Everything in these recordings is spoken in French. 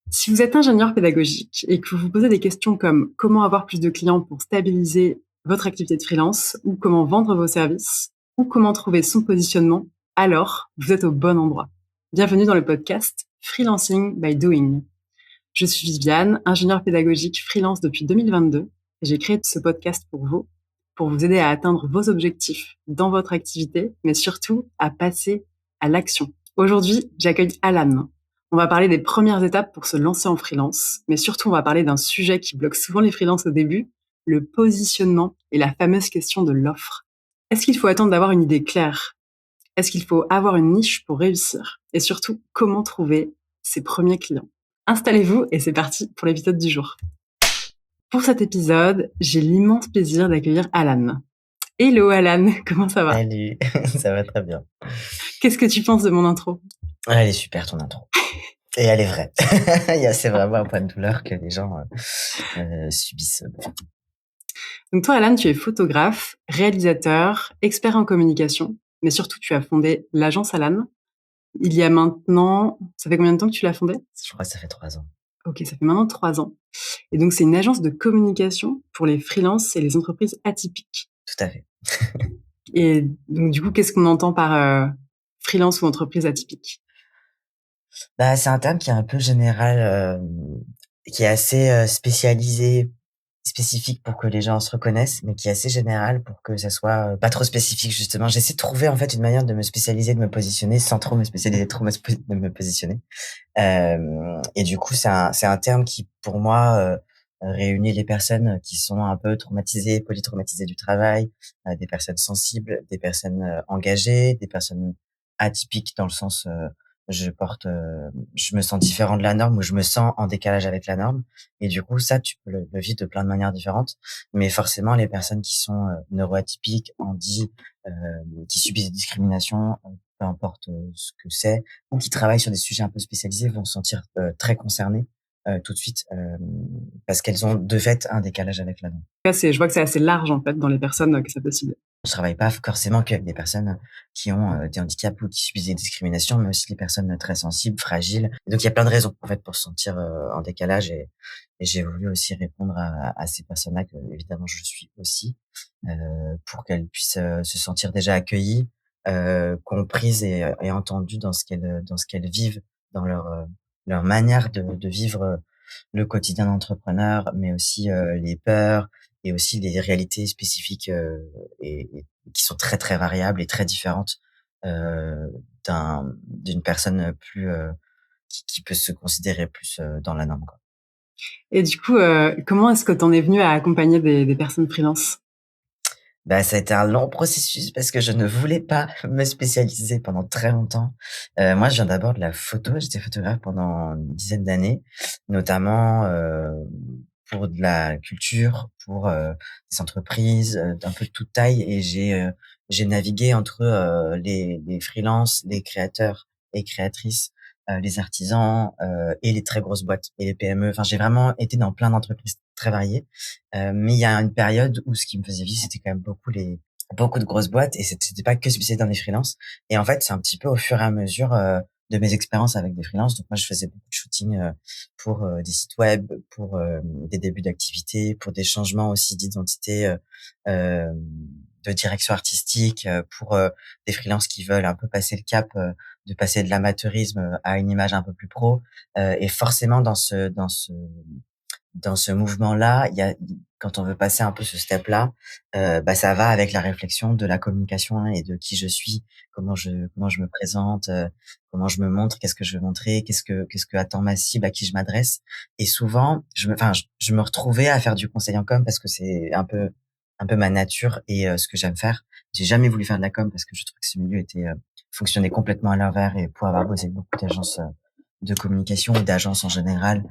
Si vous êtes ingénieur pédagogique et que vous vous posez des questions comme comment avoir plus de clients pour stabiliser votre activité de freelance ou comment vendre vos services ou comment trouver son positionnement, alors vous êtes au bon endroit. Bienvenue dans le podcast Freelancing by Doing. Je suis Viviane, ingénieure pédagogique freelance depuis 2022 et j'ai créé ce podcast pour vous aider à atteindre vos objectifs dans votre activité, mais surtout à passer à l'action. Aujourd'hui, j'accueille Alan. On va parler des premières étapes pour se lancer en freelance, mais surtout on va parler d'un sujet qui bloque souvent les freelances au début, le positionnement et la fameuse question de l'offre. Est-ce qu'il faut attendre d'avoir une idée claire? Est-ce qu'il faut avoir une niche pour réussir? Et surtout, comment trouver ses premiers clients? Installez-vous et c'est parti pour l'épisode du jour. Pour cet épisode, j'ai l'immense plaisir d'accueillir Alan. Hello Alan, comment ça va? Salut, ça va très bien. Qu'est-ce que tu penses de mon intro? Elle est super ton intro. Et elle est vraie. C'est vraiment un point de douleur que les gens subissent. Donc toi Alan, tu es photographe, réalisateur, expert en communication, mais surtout tu as fondé l'agence Alan. Il y a maintenant, ça fait combien de temps que tu l'as fondée? Je crois que ça fait 3 ans. Ok, ça fait maintenant 3 ans. Et donc c'est une agence de communication pour les freelances et les entreprises atypiques. Tout à fait. Et donc du coup, qu'est-ce qu'on entend par freelance ou entreprise atypique? Bah, c'est un terme qui est un peu général, qui est assez spécialisé, spécifique pour que les gens se reconnaissent, mais qui est assez général pour que ça soit pas trop spécifique justement. J'essaie de trouver en fait une manière de me spécialiser, de me positionner sans trop me spécialiser, de me positionner. Et du coup, c'est un terme qui, pour moi, réunit les personnes qui sont un peu traumatisées, polytraumatisées du travail, des personnes sensibles, des personnes engagées, des personnes atypiques dans le sens, je me sens différent de la norme ou je me sens en décalage avec la norme. Et du coup, ça, tu peux le vivre de plein de manières différentes. Mais forcément, les personnes qui sont neuroatypiques, handi, qui subissent des discriminations, peu importe ce que c'est, ou qui travaillent sur des sujets un peu spécialisés vont se sentir très concernés tout de suite parce qu'elles ont de fait un décalage avec la norme. Là, je vois que c'est assez large en fait dans les personnes que ça peut cibler. Je travaille pas forcément qu'avec des personnes qui ont des handicaps ou qui subissent des discriminations, mais aussi les personnes très sensibles, fragiles. Et donc il y a plein de raisons en fait pour se sentir en décalage et j'ai voulu aussi répondre à ces personnes-là que évidemment je suis aussi pour qu'elles puissent se sentir déjà accueillies, comprises et entendues dans ce qu'elles vivent, dans leur manière de vivre le quotidien d'entrepreneur, mais aussi les peurs et aussi les réalités spécifiques et qui sont très très variables et très différentes euh, d'une personne plus qui peut se considérer plus dans la norme, quoi. Et du coup, comment est-ce que tu en es venu à accompagner des personnes freelance? Bah, ça a été un long processus parce que je ne voulais pas me spécialiser pendant très longtemps. Moi, je viens d'abord de la photo. J'étais photographe pendant une dizaine d'années, notamment pour de la culture, pour des entreprises d'un peu de toute taille. Et j'ai navigué entre les freelances, les créateurs et créatrices, les artisans et les très grosses boîtes et les PME. Enfin, j'ai vraiment été dans plein d'entreprises très variées. Mais il y a une période où ce qui me faisait vivre, c'était quand même beaucoup de grosses boîtes et c'était pas que spécialisé dans les freelances. Et en fait, c'est un petit peu au fur et à mesure de mes expériences avec des freelances. Donc moi, je faisais beaucoup de shooting pour des sites web, pour des débuts d'activité, pour des changements aussi d'identité, de direction artistique, pour des freelances qui veulent un peu passer le cap, de passer de l'amateurisme à une image un peu plus pro. Et forcément, dans ce mouvement-là, il y a quand on veut passer un peu ce step-là, bah, ça va avec la réflexion de la communication hein, et de qui je suis, comment je me présente, comment je me montre, qu'est-ce que je veux montrer, qu'est-ce que attend ma cible, à qui je m'adresse. Et souvent, je me retrouvais à faire du conseil en com parce que c'est un peu ma nature et ce que j'aime faire. J'ai jamais voulu faire de la com parce que je trouve que ce milieu fonctionnait complètement à l'envers et pour avoir bossé avec beaucoup d'agences de communication ou d'agences en général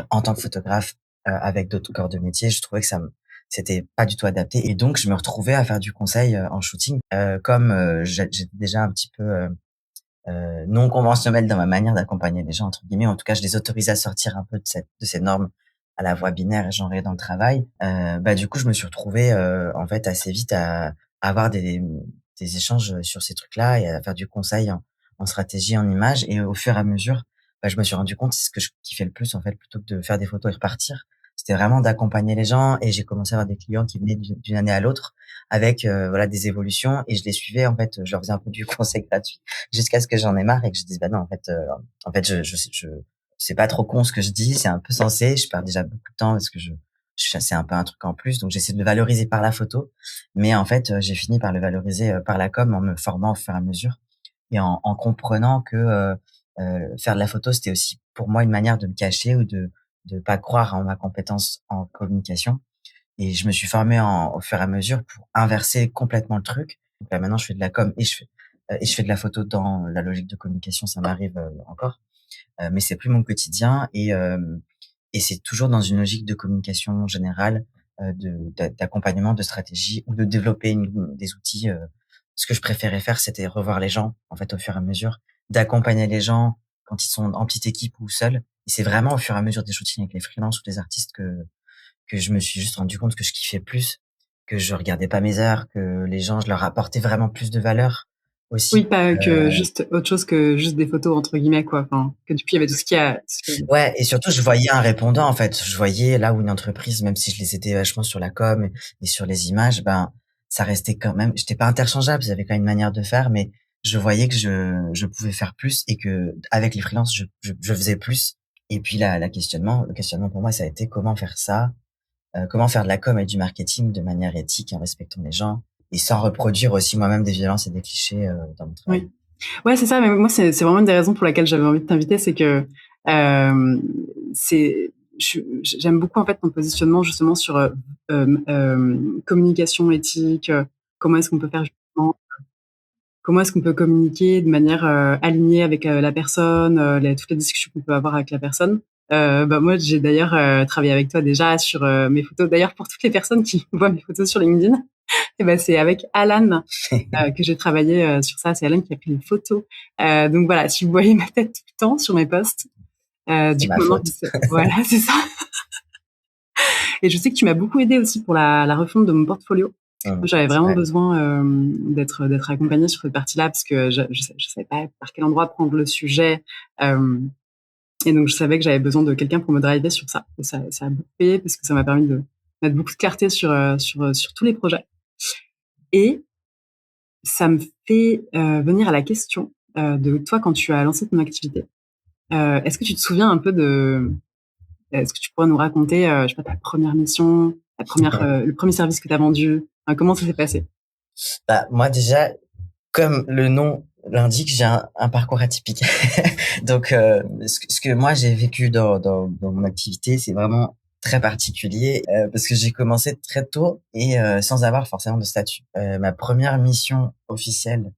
en tant que photographe avec d'autres corps de métier, je trouvais que c'était pas du tout adapté et donc je me retrouvais à faire du conseil en shooting comme j'étais déjà un petit peu non conventionnel dans ma manière d'accompagner les gens entre guillemets. En tout cas, je les autorisais à sortir un peu de ces normes à la voix binaire et genrée dans le travail. Bah du coup, je me suis retrouvé en fait assez vite à avoir des échanges sur ces trucs-là et à faire du conseil en stratégie, en image et au fur et à mesure bah, je me suis rendu compte, c'est ce que je kiffais le plus, en fait, plutôt que de faire des photos et repartir. C'était vraiment d'accompagner les gens et j'ai commencé à avoir des clients qui venaient d'une année à l'autre avec, voilà, des évolutions et je les suivais, en fait, je leur faisais un peu du conseil gratuit jusqu'à ce que j'en ai marre et que je dise: «Bah, non, en fait, je c'est pas trop con ce que je dis, c'est un peu sensé, je perds déjà beaucoup de temps parce que c'est un peu un truc en plus, donc j'essaie de le valoriser par la photo, mais en fait, j'ai fini par le valoriser, par la com en me formant au fur et à mesure et en comprenant que, faire de la photo, c'était aussi pour moi une manière de me cacher ou de pas croire en ma compétence en communication et je me suis formé au fur et à mesure pour inverser complètement le truc. Donc là, maintenant, je fais de la com et je fais de la photo dans la logique de communication, ça m'arrive, encore, mais c'est plus mon quotidien et c'est toujours dans une logique de communication générale, d'accompagnement, de stratégie ou de développer des outils. Ce que je préférais faire, c'était revoir les gens, en fait, au fur et à mesure, d'accompagner les gens quand ils sont en petite équipe ou seuls. Et c'est vraiment au fur et à mesure des shootings avec les freelances ou les artistes que je me suis juste rendu compte que je kiffais plus, que je regardais pas mes heures, que les gens, je leur apportais vraiment plus de valeur Oui, aussi. pas que juste autre chose que juste des photos entre guillemets quoi. Enfin, que depuis il y avait tout ce qu'il y a. Ouais, et surtout, je voyais un répondant, en fait. Je voyais là où une entreprise, même si je les aidais vachement sur la com et sur les images, ben, ça restait quand même, j'étais pas interchangeable, j'avais quand même une manière de faire, mais je voyais que je pouvais faire plus et que avec les freelances, je faisais plus. Et puis le questionnement pour moi, ça a été comment faire ça, comment faire de la com et du marketing de manière éthique en respectant les gens et sans reproduire aussi moi-même des violences et des clichés, dans mon travail. Oui. Ouais, c'est ça, mais moi, c'est vraiment une des raisons pour laquelle j'avais envie de t'inviter, c'est que c'est, j'aime beaucoup en fait ton positionnement justement sur communication éthique, comment est-ce qu'on peut faire justement, comment est-ce qu'on peut communiquer de manière alignée avec la personne, toutes les discussions qu'on peut avoir avec la personne. Bah moi, j'ai d'ailleurs travaillé avec toi déjà sur mes photos. D'ailleurs, pour toutes les personnes qui voient mes photos sur LinkedIn, et ben c'est avec Alan que j'ai travaillé sur ça. C'est Alan qui a pris les photos. Donc voilà, si vous voyez ma tête tout le temps sur mes posts, C'est du coup ma maintenant, faute. voilà, c'est ça. Et je sais que tu m'as beaucoup aidé aussi pour la refonte de mon portfolio. Moi, j'avais vraiment Ouais. besoin d'être accompagnée sur cette partie-là parce que je savais pas par quel endroit prendre le sujet. Euh, et donc, je savais que j'avais besoin de quelqu'un pour me driver sur ça. Et ça a beaucoup payé parce que ça m'a permis de mettre beaucoup de clarté sur tous les projets. Et ça me fait venir à la question de toi quand tu as lancé ton activité. Est-ce que tu te souviens un peu de... Est-ce que tu pourrais nous raconter, je sais pas, ta première mission, le premier service que tu as vendu, enfin, comment ça s'est passé? Bah, moi déjà, comme le nom l'indique, j'ai un parcours atypique. Donc, ce que moi j'ai vécu dans mon activité, c'est vraiment très particulier parce que j'ai commencé très tôt et sans avoir forcément de statut. Ma première mission officielle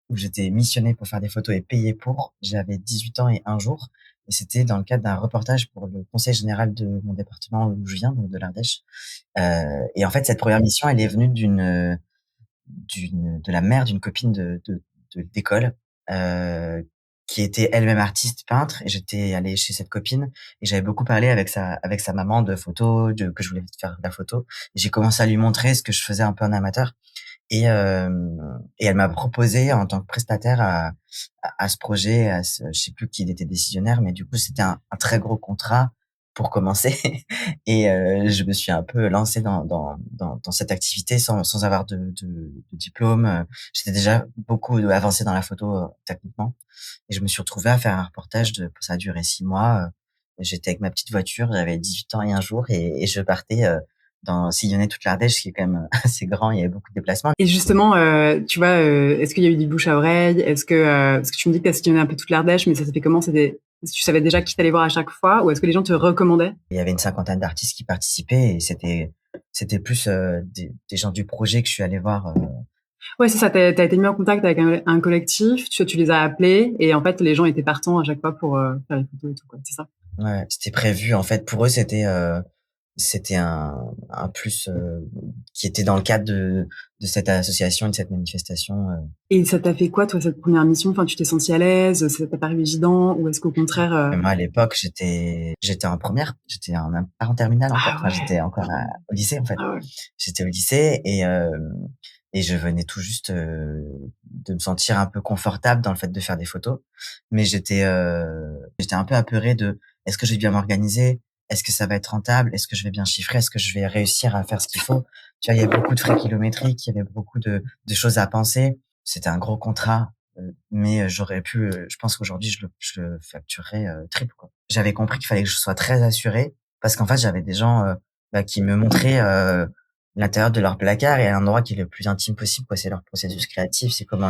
où j'étais missionné pour faire des photos et payé pour, j'avais 18 ans et un jour. Et c'était dans le cadre d'un reportage pour le conseil général de mon département où je viens, donc de l'Ardèche. Et en fait, cette première mission, elle est venue de la mère d'une copine d'école, heu, qui était elle-même artiste peintre et j'étais allé chez cette copine et j'avais beaucoup parlé avec sa maman de photos, de que je voulais faire de la photo. J'ai commencé à lui montrer ce que je faisais un peu en amateur et elle m'a proposé en tant que prestataire à ce projet, je sais plus qui était décisionnaire, mais du coup, c'était un très gros contrat pour commencer et je me suis un peu lancé dans cette activité sans avoir de diplôme. J'étais déjà beaucoup avancé dans la photo, techniquement et je me suis retrouvé à faire un reportage ça a duré 6 mois. J'étais avec ma petite voiture, j'avais 18 ans et un jour et je partais, sillonner toute l'Ardèche, qui est quand même assez grand, il y avait beaucoup de déplacements. Et justement, tu vois, est-ce qu'il y a eu du bouche à oreille? Est-ce que parce que tu me dis que tu as sillonné un peu toute l'Ardèche, mais ça s'est fait comment? C'était, est-ce que tu savais déjà qui t'allais voir à chaque fois ou est-ce que les gens te recommandaient? Il y avait une cinquantaine d'artistes qui participaient et c'était plus, des gens du projet que je suis allé voir, Ouais, c'est ça, tu as été mis en contact avec un collectif, tu les as appelés et en fait, les gens étaient partants à chaque fois pour faire les photos et tout quoi, c'est ça? ouais, c'était prévu. En fait, pour eux, c'était un plus, qui était dans le cadre de cette association et de cette manifestation. Et ça t'a fait quoi toi cette première mission? Enfin, tu t'es sentie à l'aise? Ça t'a paru évident ou est-ce qu'au contraire, Mais moi, à l'époque, j'étais en première, j'étais même pas en terminale encore. ah Enfin, ouais, j'étais encore ah ouais, au lycée, en fait. ah ouais. J'étais au lycée et et je venais tout juste, de me sentir un peu confortable dans le fait de faire des photos. Mais j'étais un peu apeuré de: «Est-ce que je vais bien m'organiser? Est-ce que ça va être rentable? Est-ce que je vais bien chiffrer? Est-ce que je vais réussir à faire ce qu'il faut?» Tu vois, il y avait beaucoup de frais kilométriques, il y avait beaucoup de choses à penser. C'était un gros contrat, mais j'aurais pu, je pense qu'aujourd'hui je le facturerais, triple, quoi. J'avais compris qu'il fallait que je sois très assuré parce qu'en fait, j'avais des gens, qui me montraient, l'intérieur de leur placard et un endroit qui est le plus intime possible, quoi. C'est leur processus créatif, c'est comment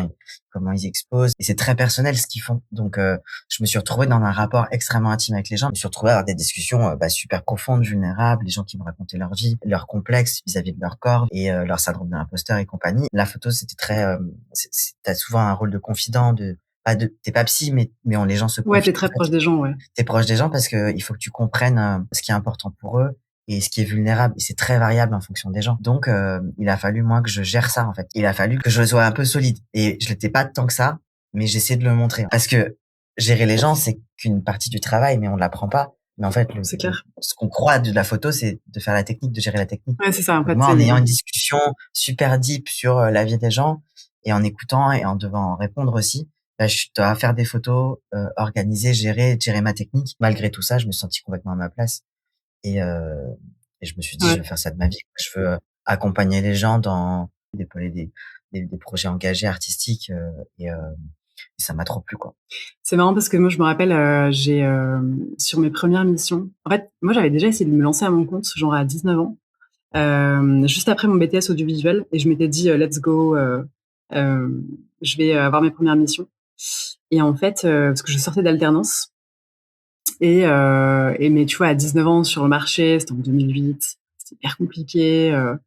ils exposent et c'est très personnel ce qu'ils font. Donc je me suis retrouvé dans un rapport extrêmement intime avec les gens. Je me suis retrouvé à avoir des discussions, super profondes, vulnérables, les gens qui me racontaient leur vie, leurs complexes vis-à-vis de leur corps et leur syndrome de l'imposteur et compagnie. La photo, c'était très, tu souvent un rôle de confident, de pas de tu pas psy, mais on les gens se Ouais, confient, tu en très fait. proche des gens, ouais. Tu proche des gens parce que il faut que tu comprennes, ce qui est important pour eux et ce qui est vulnérable et c'est très variable en fonction des gens. Donc il a fallu moi que je gère ça, en fait. Il a fallu que je sois un peu solide et je l'étais pas tant que ça, mais j'essaie de le montrer. Parce que gérer les gens, c'est qu'une partie du travail, mais on l'apprend pas. Mais en fait, C'est clair. ce qu'on croit de la photo, c'est de faire la technique, de gérer la technique. Ouais, c'est ça, en Donc fait, moi, c'est en ayant une discussion super deep sur, la vie des gens et en écoutant et en devant répondre aussi, bah, je dois faire des photos, organiser, gérer ma technique. Malgré tout ça, je me suis senti complètement à ma place et heu et je me suis dit: «Je ouais. veux faire ça de ma vie». Je veux, accompagner les gens dans déployer des projets engagés artistiques, et ça m'a trop plu, quoi. C'est marrant parce que moi, je me rappelle, sur mes premières missions en fait, moi, j'avais déjà essayé de me lancer à mon compte, genre à 19 ans, juste après mon BTS audiovisuel et je m'étais dit, «Let's go, je vais avoir mes premières missions» et en fait, parce que je sortais d'alternance et mais tu vois, à 19 ans sur le marché, c'était en 2008, c'était hyper compliqué, heu,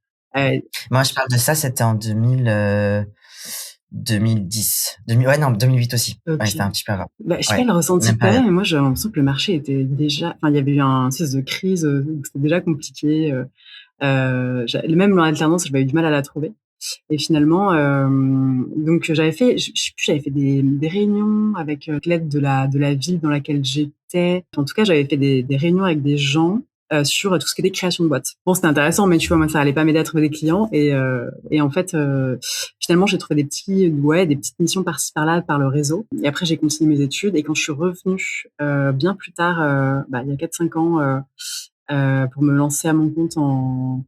Moi, je parle de ça, c'était en 2010. 2000 ouais, non, 2008 aussi. Ouais, OK. c'était un petit peu avant. Bah, je sais pas Ouais, le ressenti même que tu période. mais moi, j'ai l'impression que le marché était déjà enfin, il y avait eu un espèce de crise, où c'était déjà compliqué, j'a même en alternance, j'avais eu du mal à la trouver et finalement, donc j'avais fait je sais plus, j'avais fait des réunions avec, l'aide de la ville dans laquelle j'étais. En tout cas, j'avais fait des réunions avec des gens, sur tout ce qui était création de boîte. Bon, c'était intéressant, mais tu vois, moi, ça allait pas m'aider à trouver des clients et en fait, finalement, j'ai trouvé des petites missions par-ci par-là par le réseau et après j'ai continué mes études et quand je suis revenue, bien plus tard, il y a 4-5 ans, pour me lancer à mon compte dans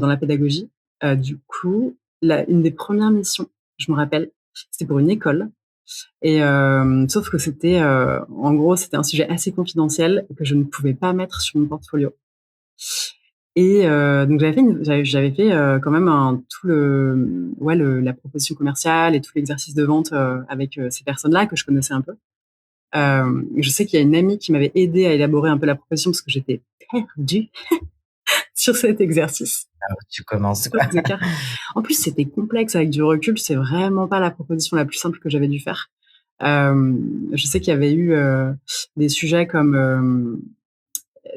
la pédagogie. Du coup, une des premières missions, je me rappelle, c'était pour une école et sauf que c'était, en gros, c'était un sujet assez confidentiel que je ne pouvais pas mettre sur mon portfolio et donc j'avais fait, quand même tout la proposition commerciale et tout l'exercice de vente, avec, ces personnes-là que je connaissais un peu. Je sais qu'il y a une amie qui m'avait aidée à élaborer un peu la proposition parce que j'étais perdue sur cet exercice. Alors, tu commences, Ouais, quoi. c'est clair. En plus, c'était complexe avec du recul, c'est vraiment pas la proposition la plus simple que j'avais dû faire. Je sais qu'il y avait eu, des sujets comme,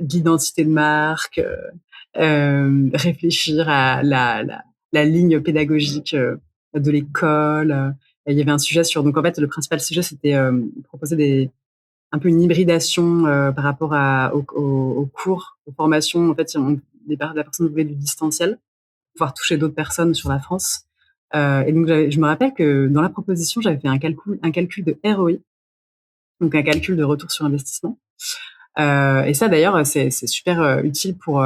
de l'identité de marque, réfléchir à la ligne pédagogique, de l'école, il y avait un sujet sur donc en fait, le principal sujet, c'était, proposer un peu une hybridation, par rapport aux cours, aux formations. En fait, si on la personne voulait du distanciel pouvoir toucher d'autres personnes sur la France. Et donc je me rappelle que dans la proposition, j'avais fait un calcul de ROI, donc un calcul de retour sur investissement. Et ça d'ailleurs, c'est super, utile pour,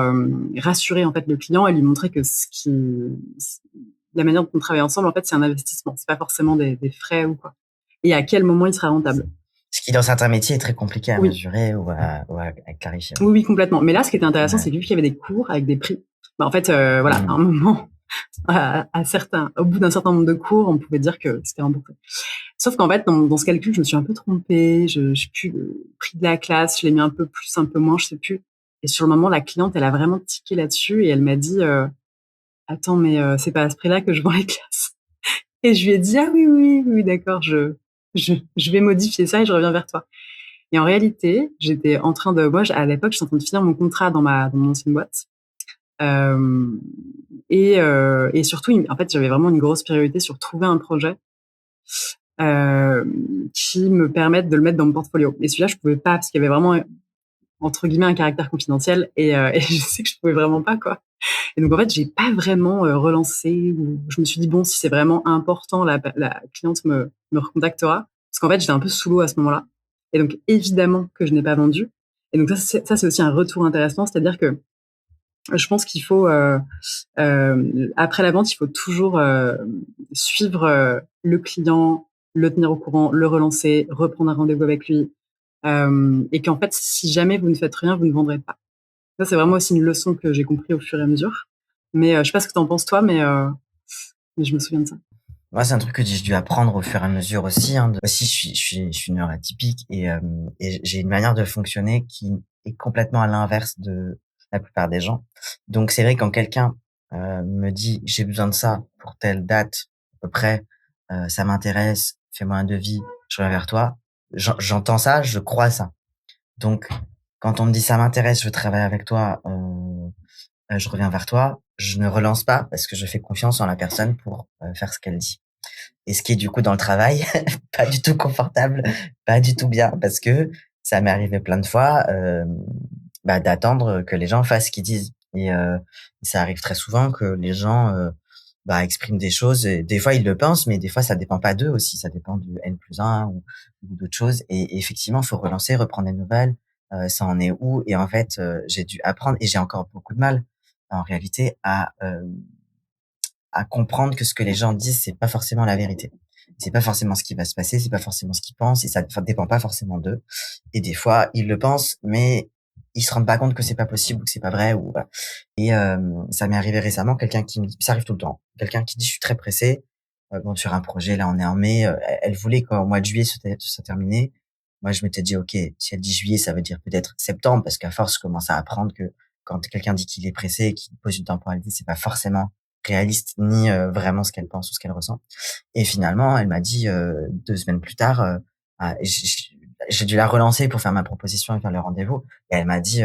rassurer en fait le client et lui montrer que la manière dont on travaille ensemble, en fait, c'est un investissement. C'est pas forcément des frais ou quoi. Et à quel moment il sera rentable. Ce qui, dans certains métiers, est très compliqué à Oui. mesurer ou à clarifier, ouais. Oui, oui, complètement. Mais là, ce qui était intéressant, Ouais. c'est que vu qu'il y avait des cours avec des prix, bah, en fait, voilà, à Mmh. un moment, au bout d'un certain nombre de cours, on pouvait dire que c'était remboursé. Sauf qu'en fait, dans ce calcul, je me suis un peu trompée. Je sais plus le prix de la classe, je l'ai mis un peu plus, un peu moins, je sais plus. Et sur le moment, la cliente, elle a vraiment tiqué là-dessus et elle m'a dit, «Attends, mais c'est pas à ce prix-là que je vends les classes». Et je lui ai dit: «Ah oui, oui, oui, d'accord, je vais modifier ça et je reviens vers toi». Et en réalité, j'étais en train de moi, à l'époque, j'étais en train de finir mon contrat dans mon ancienne boîte. Hem et surtout, en fait, j'avais vraiment une grosse priorité sur trouver un projet, qui me permette de le mettre dans mon portfolio et celui-là, je pouvais pas parce qu'il y avait vraiment entre guillemets un caractère confidentiel et je sais que je pouvais vraiment pas quoi. Et donc en fait, j'ai pas vraiment relancé. Ou je me suis dit bon, si c'est vraiment important, la cliente me recontactera. Parce qu'en fait, j'étais un peu sous l'eau à ce moment-là. Et donc évidemment que je n'ai pas vendu. Et donc ça, c'est aussi un retour intéressant, c'est-à-dire que je pense qu'il faut après la vente, il faut toujours suivre le client, le tenir au courant, le relancer, reprendre un rendez-vous avec lui, et qu'en fait, si jamais vous ne faites rien, vous ne vendrez pas. Ça, c'est vraiment aussi une leçon que j'ai compris au fur et à mesure. Mais je sais pas ce que t'en penses toi, mais je me souviens de ça. Moi, c'est un truc que j'ai dû apprendre au fur et à mesure aussi, hein. Aussi, je suis neuroatypique et j'ai une manière de fonctionner qui est complètement à l'inverse de la plupart des gens. Donc, c'est vrai quand quelqu'un me dit j'ai besoin de ça pour telle date à peu près, ça m'intéresse, fais-moi un devis, je reviens vers toi. J'entends ça, je crois à ça. Donc, quand on me dit ça m'intéresse, je veux travailler avec toi, je reviens vers toi, je ne relance pas parce que je fais confiance en la personne pour faire ce qu'elle dit. Et ce qui est du coup dans le travail, pas du tout confortable, pas du tout bien, parce que ça m'est arrivé plein de fois d'attendre que les gens fassent ce qu'ils disent. Et ça arrive très souvent que les gens expriment des choses. Et des fois ils le pensent, mais des fois ça dépend pas d'eux aussi, ça dépend du N+1 ou d'autres choses. Et effectivement, faut relancer, reprendre des nouvelles. Ça en est où? Et en fait, j'ai dû apprendre, et j'ai encore beaucoup de mal en réalité à comprendre que ce que les gens disent, c'est pas forcément la vérité. C'est pas forcément ce qui va se passer, c'est pas forcément ce qu'ils pensent, et ça dépend pas forcément d'eux. Et des fois, ils le pensent, mais ils se rendent pas compte que c'est pas possible ou que c'est pas vrai ou voilà. Et ça m'est arrivé récemment, quelqu'un qui me dit, ça arrive tout le temps, quelqu'un qui dit je suis très pressé, bon sur un projet, là on est en mai, elle voulait qu'au mois de juillet se terminer. Moi je m'étais dit ok, si elle dit juillet, ça veut dire peut-être septembre, parce qu'à force je commence à apprendre que quand quelqu'un dit qu'il est pressé et qu'il pose une temporalité, c'est pas forcément réaliste ni vraiment ce qu'elle pense ou ce qu'elle ressent. Et finalement, elle m'a dit 2 semaines plus tard, j'ai dû la relancer pour faire ma proposition et faire le rendez-vous. Et heu, elle m'a dit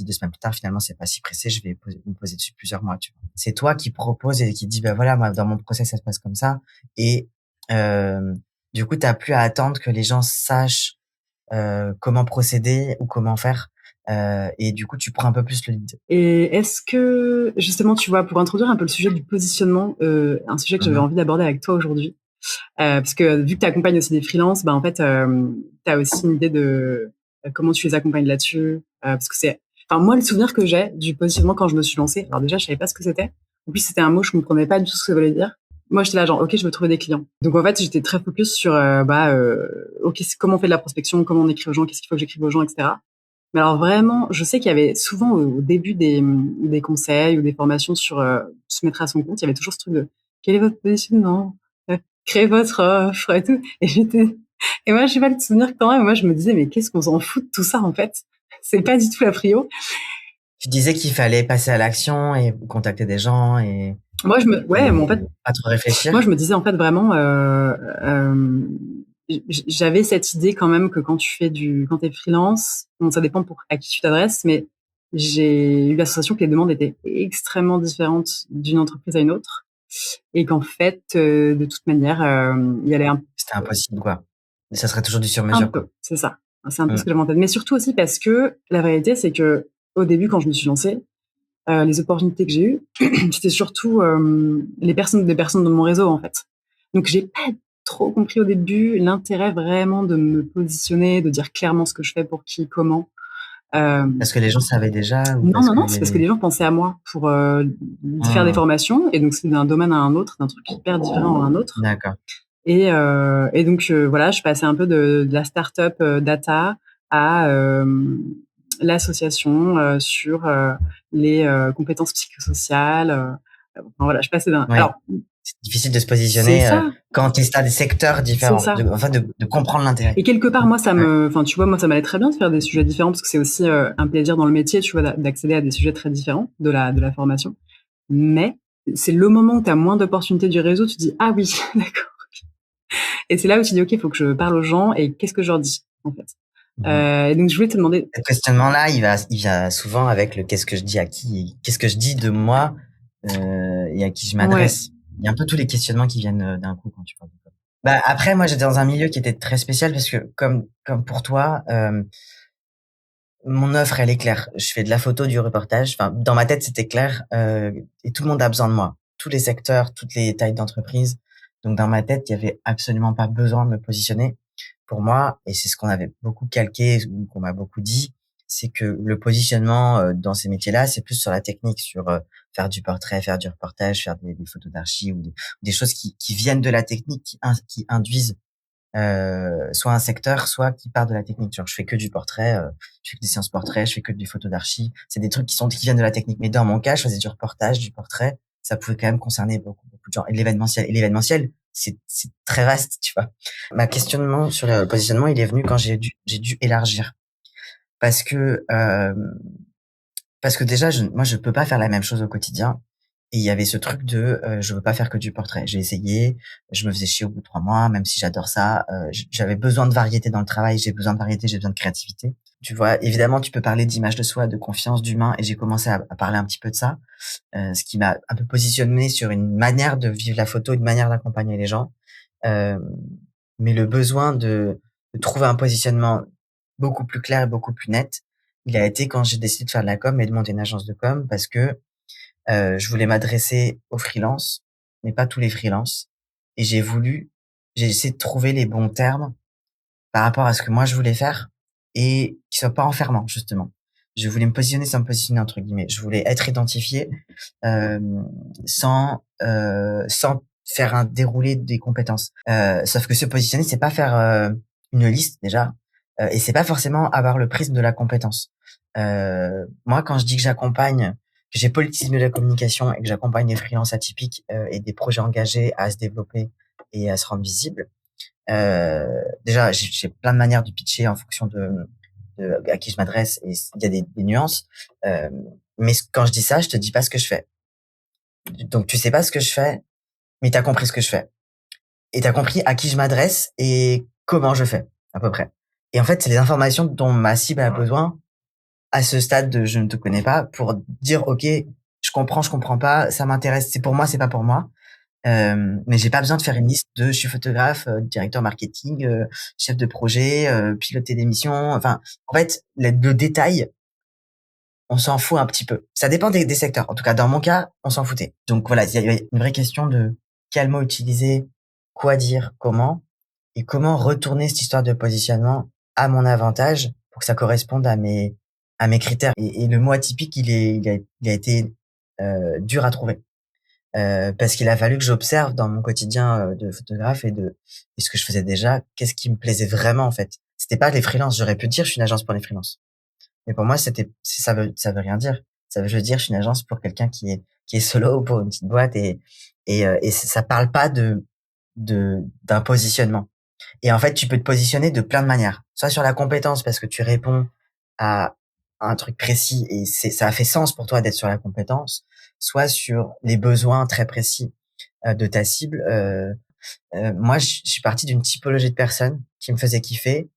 2 semaines plus tard: «Finalement, c'est pas si pressé, je vais me poser dessus plusieurs mois», tu vois? C'est toi qui proposes et qui dis: «Bah, voilà, moi, dans mon process, ça se passe comme ça», et hem, du coup, tu as plus à attendre que les gens sachent comment procéder ou comment faire, et du coup, tu prends un peu plus le lead. Et est-ce que justement, tu vois, pour introduire un peu le sujet du positionnement, un sujet que Mmh j'avais mh. envie d'aborder avec toi aujourd'hui, parce que vu que tu accompagnes aussi des freelances, bah, en fait, tu as aussi une idée de comment tu les accompagnes là-dessus, parce que c'est enfin moi, le souvenir que j'ai du positionnement quand je me suis lancée, alors déjà, je savais pas ce que c'était. En plus, c'était un mot, je comprenais pas du tout ce que ça voulait dire. Moi, j'étais là genre: «OK, je veux trouver des clients». Donc en fait, j'étais très focus sur, OK, c'est comment on fait de la prospection, comment on écrit aux gens, qu'est-ce qu'il faut que j'écrive aux gens et cetera. Mais alors vraiment, je sais qu'il y avait souvent au début des conseils ou des formations sur, se mettre à son compte, il y avait toujours ce truc de: «Quel est votre positionnement? Créez votre offre et tout», et moi, j'ai pas le souvenir que t'en as, mais moi, je me disais: «Mais qu'est-ce qu'on s'en fout de tout ça, en fait?» C'est pas du tout la prio. Tu disais qu'il fallait passer à l'action et contacter des gens Moi, je me ouais, mais en fait, et pas trop moi, réfléchir? je me disais, en fait, vraiment, j'avais cette idée quand même que quand t'es freelance, bon, ça dépend pour à qui tu t'adresses, mais j'ai eu la sensation que les demandes étaient extrêmement différentes d'une entreprise à une autre et qu'en fait, de toute manière, il y allait C'était impossible, quoi. Ça serait toujours du un sur-mesure, quoi. peu, c'est ça. C'est un peu ce Mmh. que j'avais en tête. Mais surtout aussi parce que la réalité, c'est que au début, quand je me suis lancée, les opportunités que j'ai eues, c'était surtout des personnes de mon réseau, en fait. Donc, j'ai pas trop compris au début l'intérêt vraiment de me positionner, de dire clairement ce que je fais pour qui, comment. Euh, Parce que les gens savaient déjà ou non, parce non, qu'il non, y c'est parce que avait les gens pensaient à moi pour faire des mmh, formations. Et donc, c'est d'un domaine à un autre, d'un truc hyper différent à un autre. d'accord. Et donc, voilà, je passais un peu de la start-up data à l'association sur les compétences psychosociales. Enfin, voilà, je passais d'un. Oui, Alors, c'est difficile de se c'est positionner, ça, quand tu es à des secteurs c'est différents, ça. de comprendre l'intérêt. Et quelque part, Mmh, moi, ouais. enfin, tu vois, moi, ça m'allait très bien de faire des sujets différents parce que c'est aussi un plaisir dans le métier, tu vois, d'accéder à des sujets très différents de la formation. Mais c'est le moment où tu as moins d'opportunités du réseau, tu te dis, ah oui, d'accord. Et c'est là où tu dis, OK, il faut que je parle aux gens et qu'est-ce que je leur dis, en fait. Mmh. Et donc, je voulais te demander, Ce questionnement-là, il vient souvent avec le «qu'est-ce que je dis à qui?» «Qu'est-ce que je dis de moi, et à qui je ouais, m'adresse?» Il y a un peu tous les questionnements qui viennent, d'un coup quand tu parles de ça. Bah, après moi, j'étais dans un milieu qui était très spécial parce que comme pour toi, Mon offre, elle est claire. Je fais de la photo, du reportage. Enfin, dans ma tête, c'était clair. Et tout le monde a besoin de moi. Tous les secteurs, toutes les tailles d'entreprise. Donc, dans ma tête, il y avait absolument pas besoin de me positionner. Pour moi, et c'est ce qu'on avait beaucoup calqué, ou qu'on m'a beaucoup dit, c'est que le positionnement dans ces métiers-là, c'est plus sur la technique, sur faire du portrait, faire du reportage, faire des photos d'archives ou des choses qui viennent de la technique, qui induisent soit un secteur, soit qui part de la technique. Genre, je fais que du portrait, je fais que des séances portrait, je fais que des photos d'archi. C'est des trucs qui viennent de la technique. Mais dans mon cas, je faisais du reportage, du portrait. Ça pouvait quand même concerner beaucoup de gens. Et l'événementiel. Et l'événementiel, c'est très vaste, tu vois. Ma questionnement sur le positionnement, il est venu quand j'ai dû élargir. Parce que, parce que déjà, moi, je peux pas faire la même chose au quotidien. Et il y avait ce truc de, je veux pas faire que du portrait. J'ai essayé, je me faisais chier au bout de 3 mois, même si j'adore ça. J'avais besoin de variété dans le travail. J'ai besoin de variété, j'ai besoin de créativité. Tu vois, évidemment, tu peux parler d'image de soi, de confiance, d'humain, et j'ai commencé à parler un petit peu de ça, ce qui m'a un peu positionné sur une manière de vivre la photo, une manière d'accompagner les gens. Euh, mais le besoin de trouver un positionnement beaucoup plus clair et beaucoup plus net, il a été quand j'ai décidé de faire de la com et de monter une agence de com parce que je voulais m'adresser aux freelances, mais pas tous les freelances. Et j'ai essayé de trouver les bons termes par rapport à ce que moi je voulais faire et qui soit pas enfermant justement. Je voulais me positionner sans me positionner entre guillemets. Je voulais être identifié euh, sans faire un déroulé des compétences. Sauf que se positionner, c'est pas faire une liste déjà, et c'est pas forcément avoir le prisme de la compétence. Moi, quand je dis que j'accompagne, que j'ai politisme de la communication et que j'accompagne des freelances atypiques et des projets engagés à se développer et à se rendre visibles, déjà, j'ai plein de manières de pitcher en fonction de à qui je m'adresse et il y a des nuances. Euh, mais quand je dis ça, je te dis pas ce que je fais. Donc tu sais pas ce que je fais, mais t'as compris ce que je fais. Et t'as compris à qui je m'adresse et comment je fais, à peu près. Et en fait, c'est les informations dont ma cible a besoin à ce stade de je ne te connais pas pour dire, OK, je comprends pas, ça m'intéresse, c'est pour moi, c'est pas pour moi. Mais j'ai pas besoin de faire une liste de je suis photographe, directeur marketing, chef de projet, piloter des missions. Enfin, en fait, le détail, on s'en fout un petit peu. Ça dépend des secteurs. En tout cas, dans mon cas, on s'en foutait. Donc voilà, il y a une vraie question de quel mot utiliser, quoi dire, comment, et comment retourner cette histoire de positionnement à mon avantage pour que ça corresponde à mes critères. Et le mot atypique, il a été dur à trouver. Parce qu'il a fallu que j'observe dans mon quotidien de photographe et ce que je faisais déjà, qu'est-ce qui me plaisait vraiment en fait. C'était pas les freelances. J'aurais pu dire je suis une agence pour les freelances. Mais pour moi, ça veut rien dire. Ça veut dire je suis une agence pour quelqu'un qui est solo ou pour une petite boîte et ça parle pas d'un positionnement. Et en fait, tu peux te positionner de plein de manières. Soit sur la compétence parce que tu réponds à un truc précis et ça a fait sens pour toi d'être sur la compétence, soit sur les besoins très précis de ta cible. Moi, je suis parti d'une typologie de personnes qui me faisait kiffer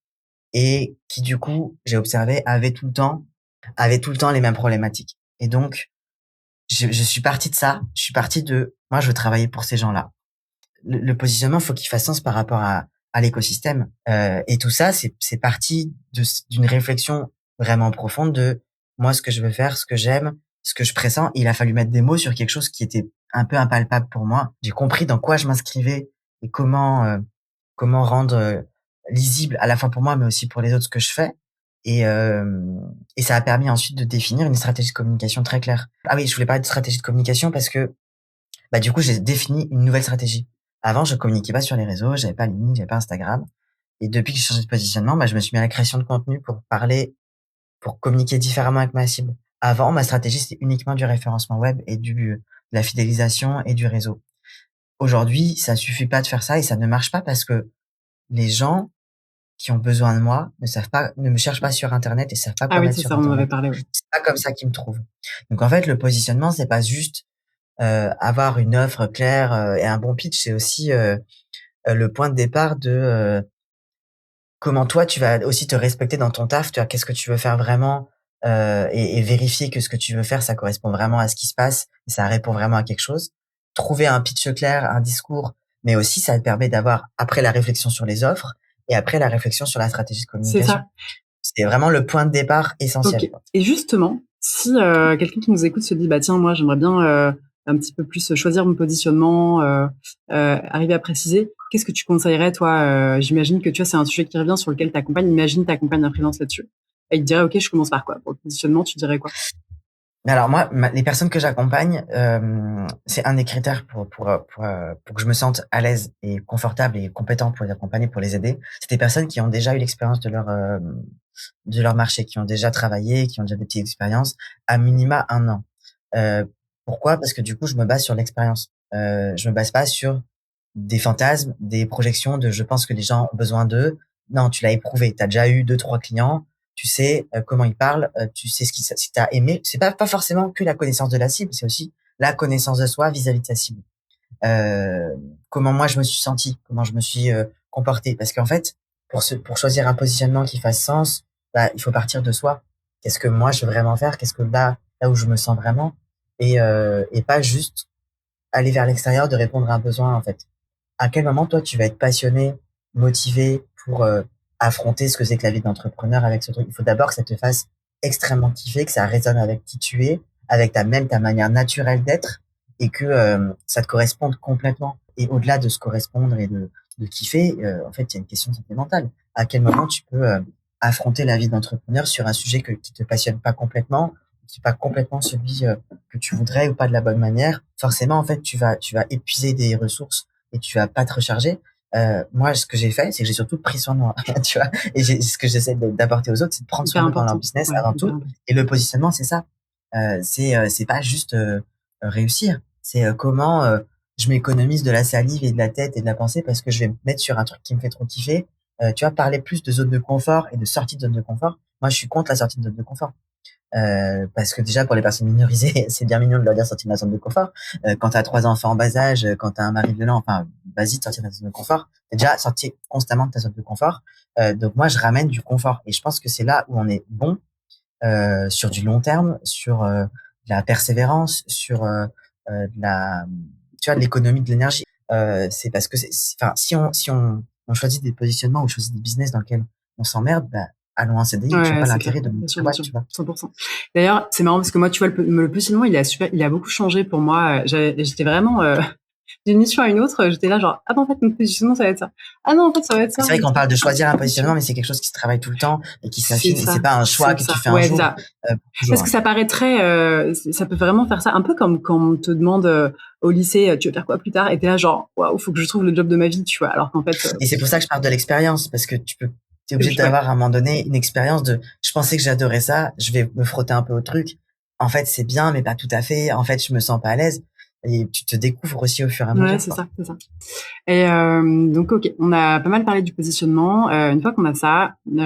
et qui du coup, j'ai observé, avaient tout le temps les mêmes problématiques. Et donc, je suis parti de ça. Je suis parti de, moi, je veux travailler pour ces gens-là. Le positionnement, faut qu'il fasse sens par rapport à l'écosystème. Et tout ça, c'est parti d'une réflexion vraiment profonde de moi, ce que je veux faire, ce que j'aime, ce que je pressens. Il a fallu mettre des mots sur quelque chose qui était un peu impalpable pour moi. J'ai compris dans quoi je m'inscrivais et comment rendre lisible à la fois pour moi, mais aussi pour les autres ce que je fais. Et, euh, et ça a permis ensuite de définir une stratégie de communication très claire. Ah oui, je voulais parler de stratégie de communication parce que bah du coup j'ai défini une nouvelle stratégie. Avant je communiquais pas sur les réseaux, j'avais pas LinkedIn, j'avais pas Instagram. Et depuis que j'ai changé de positionnement, bah je me suis mis à la création de contenu pour parler, pour communiquer différemment avec ma cible. Avant ma stratégie c'était uniquement du référencement web et de la fidélisation et du réseau. Aujourd'hui ça suffit pas de faire ça et ça ne marche pas parce que les gens qui ont besoin de moi ne me cherchent pas sur Internet et savent pas Ah quoi oui, mettre c'est sur ça, on en avait Internet. parlé, oui. C'est pas comme ça qu'ils me trouvent. Donc en fait, le positionnement, c'est pas juste avoir une offre claire et un bon pitch, c'est aussi le point de départ de comment toi tu vas aussi te respecter dans ton taf. Tu vois, qu'est-ce que tu veux faire vraiment et vérifier que ce que tu veux faire, ça correspond vraiment à ce qui se passe et ça répond vraiment à quelque chose. Trouver un pitch clair, un discours, mais aussi ça te permet d'avoir après la réflexion sur les offres et après la réflexion sur la stratégie de C'est communication. ça. C'est vraiment le point de départ OK. essentiel, quoi. Et justement, si, quelqu'un qui nous écoute se dit: «Bah, tiens, moi, j'aimerais bien, un petit peu plus choisir mon positionnement, arriver à préciser», qu'est-ce que tu conseillerais, toi? J'imagine que, tu vois, c'est un sujet qui revient sur lequel imagine tu accompagnes un freelance là-dessus et il te dirait: «OK, je commence par quoi?» Pour le positionnement, tu dirais quoi? Mais alors moi, les personnes que j'accompagne, c'est un des critères pour que je me sente à l'aise et confortable et compétent pour les accompagner, pour les aider. C'est des personnes qui ont déjà eu l'expérience de leur marché, qui ont déjà travaillé, qui ont déjà des petites expériences, à minima 1 an. Pourquoi? Parce que du coup, je me base sur l'expérience. Je me base pas sur des fantasmes, des projections de: «Je pense que les gens ont besoin d'eux». Non, tu l'as éprouvé. Tu as déjà eu 2-3 clients, tu sais, comment ils parlent, tu sais ce qui si tu as aimé. C'est pas forcément que la connaissance de la cible, c'est aussi la connaissance de soi vis-à-vis de sa cible. Heu, Comment moi je me suis senti, comment je me suis, comporté. Parce qu'en fait, pour choisir un positionnement qui fasse sens, bah, il faut partir de soi. Qu'est-ce que moi je veux vraiment faire? Qu'est-ce que là où je me sens vraiment? Et pas juste aller vers l'extérieur de répondre à un besoin, en fait. À quel moment toi tu vas être passionné, motivé pour, affronter ce que c'est que la vie d'entrepreneur avec ce truc? Il faut d'abord que ça te fasse extrêmement kiffer, que ça résonne avec qui tu es, avec ta manière naturelle d'être et que, ça te corresponde complètement. Et au-delà de se correspondre et de kiffer, en fait, il y a une question sentimentale. À quel moment tu peux, affronter la vie d'entrepreneur sur un sujet qui te passionne pas complètement, qui est pas complètement celui, que tu voudrais ou pas de la bonne manière? Forcément, en fait, tu vas épuiser des ressources et tu vas pas te recharger. Moi, ce que j'ai fait, c'est que j'ai surtout pris soin de moi, tu vois? Et ce que j'essaie d'apporter aux autres, c'est de prendre soin Hyper d'eux dans leur important. business Ouais, avant hyper tout. important. Et le positionnement, c'est ça. C'est pas juste, réussir. C'est, comment, je m'économise de la salive et de la tête et de la pensée parce que je vais me mettre sur un truc qui me fait trop kiffer. Tu vois, parler plus de zone de confort et de sortie de zone de confort. Moi, je suis contre la sortie de zone de confort. Parce que déjà pour les personnes minorisées, c'est bien mignon de leur dire sortir de la zone de confort. Quand tu as 3 enfants en bas âge, quand tu as un mari violent, enfin, vas-y, sortir de ta zone de confort. Tu déjà sorti constamment de ta zone de confort. Donc moi, je ramène du confort et je pense que c'est là où on est bon, sur du long terme, sur, de la persévérance, sur, de la tu vois, de l'économie de l'énergie. C'est parce que enfin, si on choisit des positionnements ou choisit des business dans lesquels on s'emmerde, bah, allons en CDI. Je vois Ouais, pas c'est clair. l'intérêt de monter sa Bien boîte, sûr, tu vois? 100. D'ailleurs, c'est marrant parce que moi, tu vois, le positionnement, il a beaucoup changé pour moi. J'étais vraiment, d'une mission à une autre, j'étais là genre: «Ah bah, en fait, mon positionnement, ça va être ça. Ah non, en fait, ça va être ça C'est vrai et qu'on tout». parle de choisir un Tu vois? positionnement, mais c'est quelque chose qui se travaille tout le temps et qui C'est s'affine et c'est ça, pas un choix c'est que tu ça. fais un Ouais, c'est jour, ça. toujours, Parce que hein. ça paraît très, ça peut vraiment faire ça, un peu comme quand on te demande, au lycée, «Tu veux faire quoi plus tard?» et tu es là genre: «Waouh, faut que je trouve le job de ma vie», tu vois? Alors qu'en fait, Et c'est pour ça que je parle de l'expérience parce que t'es obligé ouais. d'avoir à un moment donné une expérience de: «Je pensais que j'adorais ça, je vais me frotter un peu au truc. En fait, c'est bien, mais pas tout à fait. En fait, je me sens pas à l'aise» et tu te découvres aussi au fur et à Ouais, mesure, c'est quoi. ça, c'est ça. Et donc OK, on a pas mal parlé du positionnement. Une fois qu'on a ça, il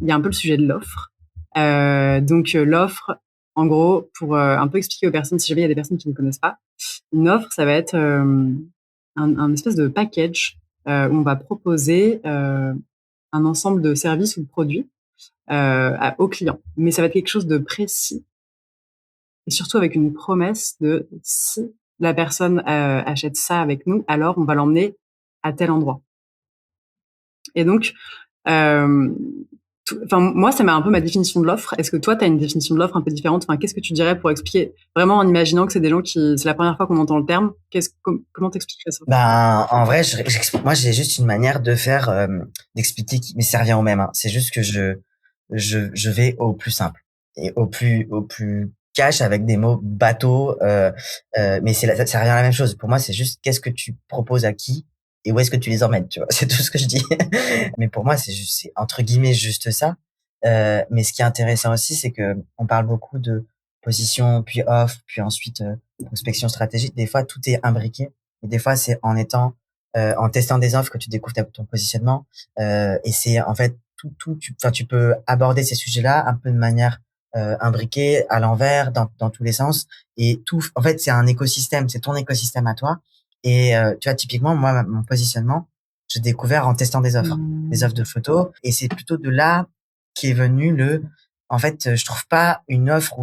y a un peu le sujet de l'offre. L'offre, en gros, pour, un peu expliquer aux personnes, si jamais il y a des personnes qui ne connaissent pas, une offre, ça va être, un espèce de package, où on va proposer, un ensemble de services ou de produits, aux clients. Mais ça va être quelque chose de précis et surtout avec une promesse de: «Si la personne, achète ça avec nous, alors on va l'emmener à tel endroit». Et donc, hem, enfin, moi, ça m'a un peu ma définition de l'offre. Est-ce que toi, tu as une définition de l'offre un peu différente? Enfin, qu'est-ce que tu dirais pour expliquer vraiment en imaginant que c'est des gens qui c'est la première fois qu'on entend le terme, comment t'expliquerais ça? Ben, en vrai, moi, j'ai juste une manière de faire, d'expliquer mais ça revient au même, hein. C'est juste que je vais au plus simple et au plus cash avec des mots bateaux, mais ça revient à la même chose. Pour moi, c'est juste qu'est-ce que tu proposes à qui et où est-ce que tu les emmènes, tu vois? C'est tout ce que je dis. Mais pour moi, c'est entre guillemets «juste» ça. Mais ce qui est intéressant aussi, c'est que on parle beaucoup de position, puis offre, puis ensuite, prospection stratégique. Des fois, tout est imbriqué. Et des fois, c'est en testant des offres que tu découvres ton positionnement. Et c'est en fait enfin, tu peux aborder ces sujets-là un peu de manière imbriquée, à l'envers, dans tous les sens. Et tout, en fait, c'est un écosystème, c'est ton écosystème à toi. Et tu vois, typiquement, moi, mon positionnement, j'ai découvert en testant des Mmh. offres de photos. Et c'est plutôt de là qui est venu en fait, je trouve pas une offre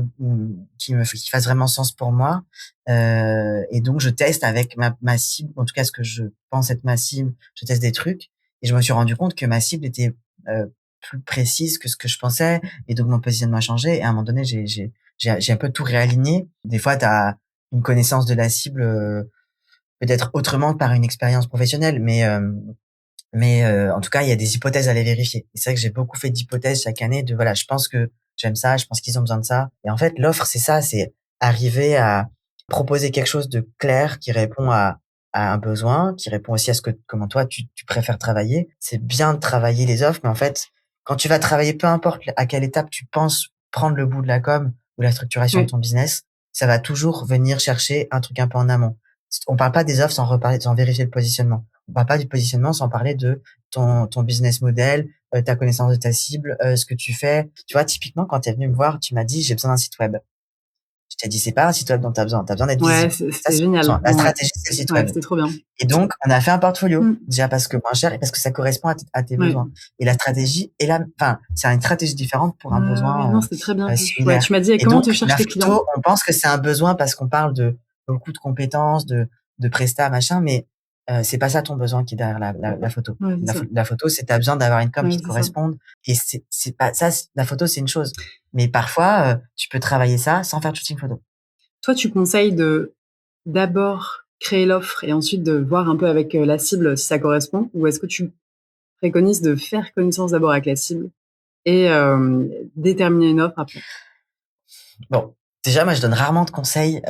qui fasse vraiment sens pour moi. Et donc je teste avec ma cible, en tout cas ce que je pense être ma cible, je teste des trucs et je me suis rendu compte que ma cible était, heu, plus précise que ce que je pensais et donc mon positionnement a changé et à un moment donné, j'ai un peu tout réaligné. Des fois, tu as une connaissance de la cible, peut-être autrement que par une expérience professionnelle, mais en tout cas, il y a des hypothèses à aller vérifier. Et c'est vrai que j'ai beaucoup fait d'hypothèses chaque année de voilà, je pense que j'aime ça, je pense qu'ils ont besoin de ça. Et en fait, l'offre, c'est ça, c'est arriver à proposer quelque chose de clair qui répond à un besoin, qui répond aussi à ce que comment toi tu préfères travailler. C'est bien de travailler les offres, mais en fait, quand tu vas travailler, peu importe à quelle étape tu penses prendre le bout de la com ou la structuration de Oui. ton business, ça va toujours venir chercher un truc un peu en amont. On parle pas des offres sans reparler, sans vérifier le positionnement. On parle pas du positionnement sans parler de ton business model, ta connaissance de ta cible, ce que tu fais. Tu vois, typiquement, quand tu es venu me voir, tu m'as dit: «J'ai besoin d'un site web». Je t'ai dit: «C'est pas un site web dont tu as besoin, tu as besoin d'être Ouais, visible». c'est Ça, c'était c'est ton génial. besoin. La Ouais. stratégie, c'est le site Ouais, web c'était trop bien. et donc on a fait un portfolio. Mmh. Déjà parce que moins cher et parce que ça correspond à tes Ouais. besoins et la stratégie est la enfin, c'est une stratégie différente pour un Ouais, besoin, non, c'était très bien vu. Ouais, similaire tu m'as dit: et «Comment tu donc cherches la tes clients?» photo, on pense que c'est un besoin parce qu'on parle de beaucoup de compétences, de prestats, machin, mais c'est pas ça ton besoin qui est derrière la photo. Ouais, c'est ça. La photo, c'est tu as besoin d'avoir une com Ouais, qui te c'est ça. corresponde et c'est pas ça, la photo, c'est une chose, mais parfois, tu peux travailler ça sans faire de shooting photo. Toi, tu conseilles de d'abord créer l'offre et ensuite de voir un peu avec, la cible si ça correspond? Ou est-ce que tu préconises de faire connaissance d'abord avec la cible et déterminer une offre après? Bon, déjà, moi, je donne rarement de conseils,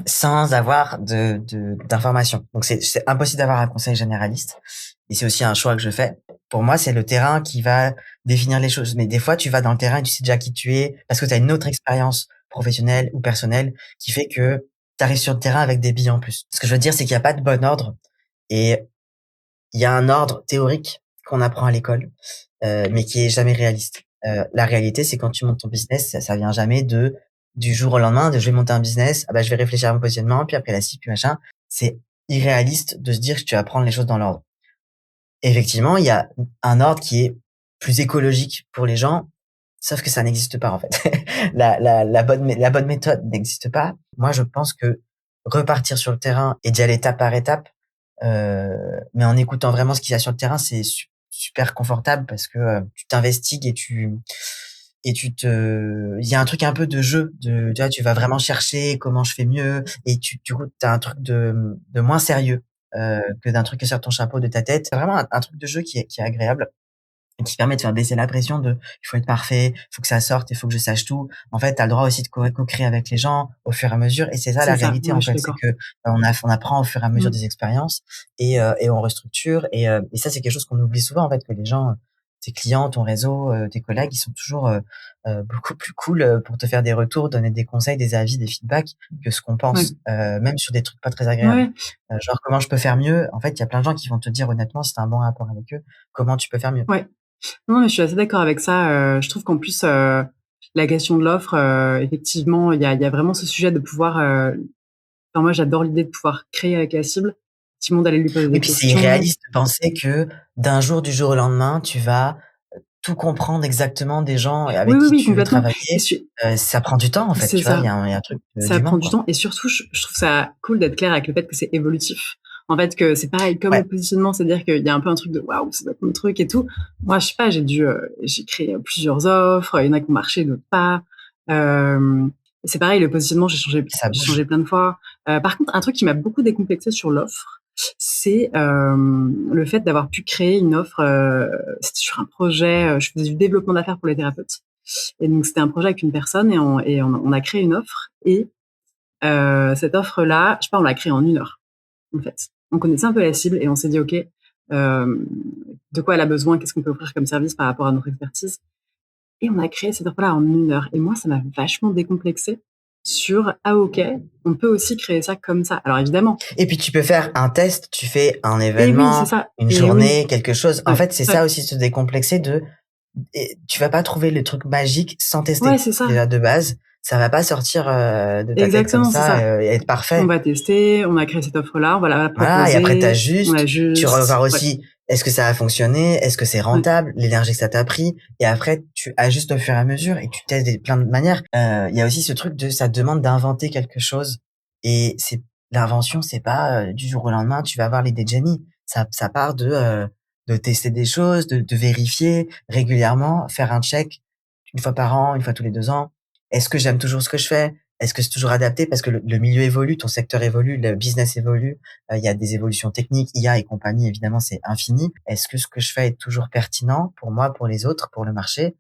sans avoir d'informations. Donc c'est impossible d'avoir un conseil généraliste et c'est aussi un choix que je fais. Pour moi, c'est le terrain qui va définir les choses. Mais des fois, tu vas dans le terrain et tu sais déjà qui tu es parce que tu as une autre expérience professionnelle ou personnelle qui fait que tu arrives sur le terrain avec des billes en plus. Ce que je veux dire, c'est qu'il y a pas de bon ordre et il y a un ordre théorique qu'on apprend à l'école, mais qui est jamais réaliste. La réalité, c'est quand tu montes ton business, ça vient jamais du jour au lendemain, de je vais monter un business, ah bah, je vais réfléchir à mon positionnement, puis après la cible, puis machin. C'est irréaliste de se dire que tu vas prendre les choses dans l'ordre. Effectivement, il y a un ordre qui est plus écologique pour les gens, sauf que ça n'existe pas, en fait. La bonne méthode n'existe pas. Moi, je pense que repartir sur le terrain et d'y aller étape par étape, mais en écoutant vraiment ce qu'il y a sur le terrain, c'est super confortable parce que, tu t'investigues et il y a un truc un peu de jeu, tu vois, tu vas vraiment chercher comment je fais mieux et du coup, tu as un truc de moins sérieux, que d'un truc qui est sur ton chapeau de ta tête. C'est vraiment un truc de jeu qui est agréable et qui permet de faire baisser la pression de: «Il faut être parfait, il faut que ça sorte, il faut que je sache tout». En fait, tu as le droit aussi de co-créer avec les gens au fur et à mesure et c'est ça C'est la ça, réalité, ouais, en je suis fait. C'est d'accord. que, on apprend au fur et à mesure Mmh. des expériences et on restructure et ça, c'est quelque chose qu'on oublie souvent, en fait, que les gens, tes clients, ton réseau, tes collègues, ils sont toujours, beaucoup plus cool, pour te faire des retours, donner des conseils, des avis, des feedbacks que ce qu'on Ouais. pense, même sur des trucs pas très agréables. Ouais. Genre: «Comment je peux faire mieux?» En fait, il y a plein de gens qui vont te dire honnêtement, si tu as un bon rapport avec eux, comment tu peux faire mieux. Ouais. Non, mais je suis assez d'accord avec ça, je trouve qu'en plus, la question de l'offre, effectivement, il y a vraiment ce sujet de pouvoir, enfin moi j'adore l'idée de pouvoir créer avec la cible, effectivement d'aller lui poser Oui, des puis c'est questions. irréaliste de penser que du jour au lendemain, tu vas tout comprendre exactement des gens Oui, avec oui, qui oui, tu veux complètement et travailler. su Ça prend du temps, en fait, c'est tu vois? ça, Il y a un truc, ça prend d'humain, du quoi. temps et surtout je trouve ça cool d'être clair avec le fait que c'est évolutif. En fait, que c'est pareil comme Ouais, le positionnement, c'est-à-dire qu'il y a un peu un truc de: «Waouh, ça doit être mon truc et tout». Moi, je sais pas, j'ai créé, plusieurs offres, il y en a qui ont marché, d'autres pas. C'est pareil, le positionnement, ça j'ai bouge. changé plein de fois. Par contre, un truc qui m'a beaucoup décomplexée sur l'offre, c'est, le fait d'avoir pu créer une offre, c'était sur un projet, je faisais du développement d'affaires pour les thérapeutes et donc c'était un projet avec une personne et on a créé une offre et cette offre-là, je sais pas, on l'a créée en 1 heure, en fait. On connaissait un peu la cible et on s'est dit: «OK, de quoi elle a besoin? Qu'est-ce qu'on peut offrir comme service par rapport à notre expertise?» et on a créé cette offre-là en 1 heure et moi, ça m'a vachement décomplexée sur: «Ah OK, on peut aussi créer ça comme ça». Alors évidemment Et puis tu peux faire un test, tu fais un et oui, c'est événement, ça une et oui, journée, quelque chose. En ouais, fait, c'est ouais, ça aussi, se décomplexer et tu vas pas trouver le truc magique sans ouais, tester. c'est ça, Déjà de base, ça va pas sortir, de ta tête comme exactement, c'est ça, ça. et être On parfait. va tester, on a créé cette offre-là, on va la Voilà et après proposer, on t'ajustes, tu revois ajuste, ouais, aussi, est-ce que ça a fonctionné? Est-ce que c'est ouais, rentable? L'énergie que ça t'a pris? Et après tu ajustes au fur et à mesure et tu testes plein de manières. Il y a aussi ce truc de ça demande d'inventer quelque chose et c'est l'invention, c'est pas, du jour au lendemain, tu vas avoir l'idée de génie. Ça part de, de tester des choses, de vérifier régulièrement, faire un check une fois par an, une fois tous les 2 ans. Est-ce que j'aime toujours ce que je fais? Est-ce que c'est toujours adapté? Parce que le milieu évolue, ton secteur évolue, le business évolue, il y a des évolutions techniques, IA et compagnie, évidemment, c'est infini. Est-ce que ce que je fais est toujours pertinent pour moi, pour les autres, pour le marché,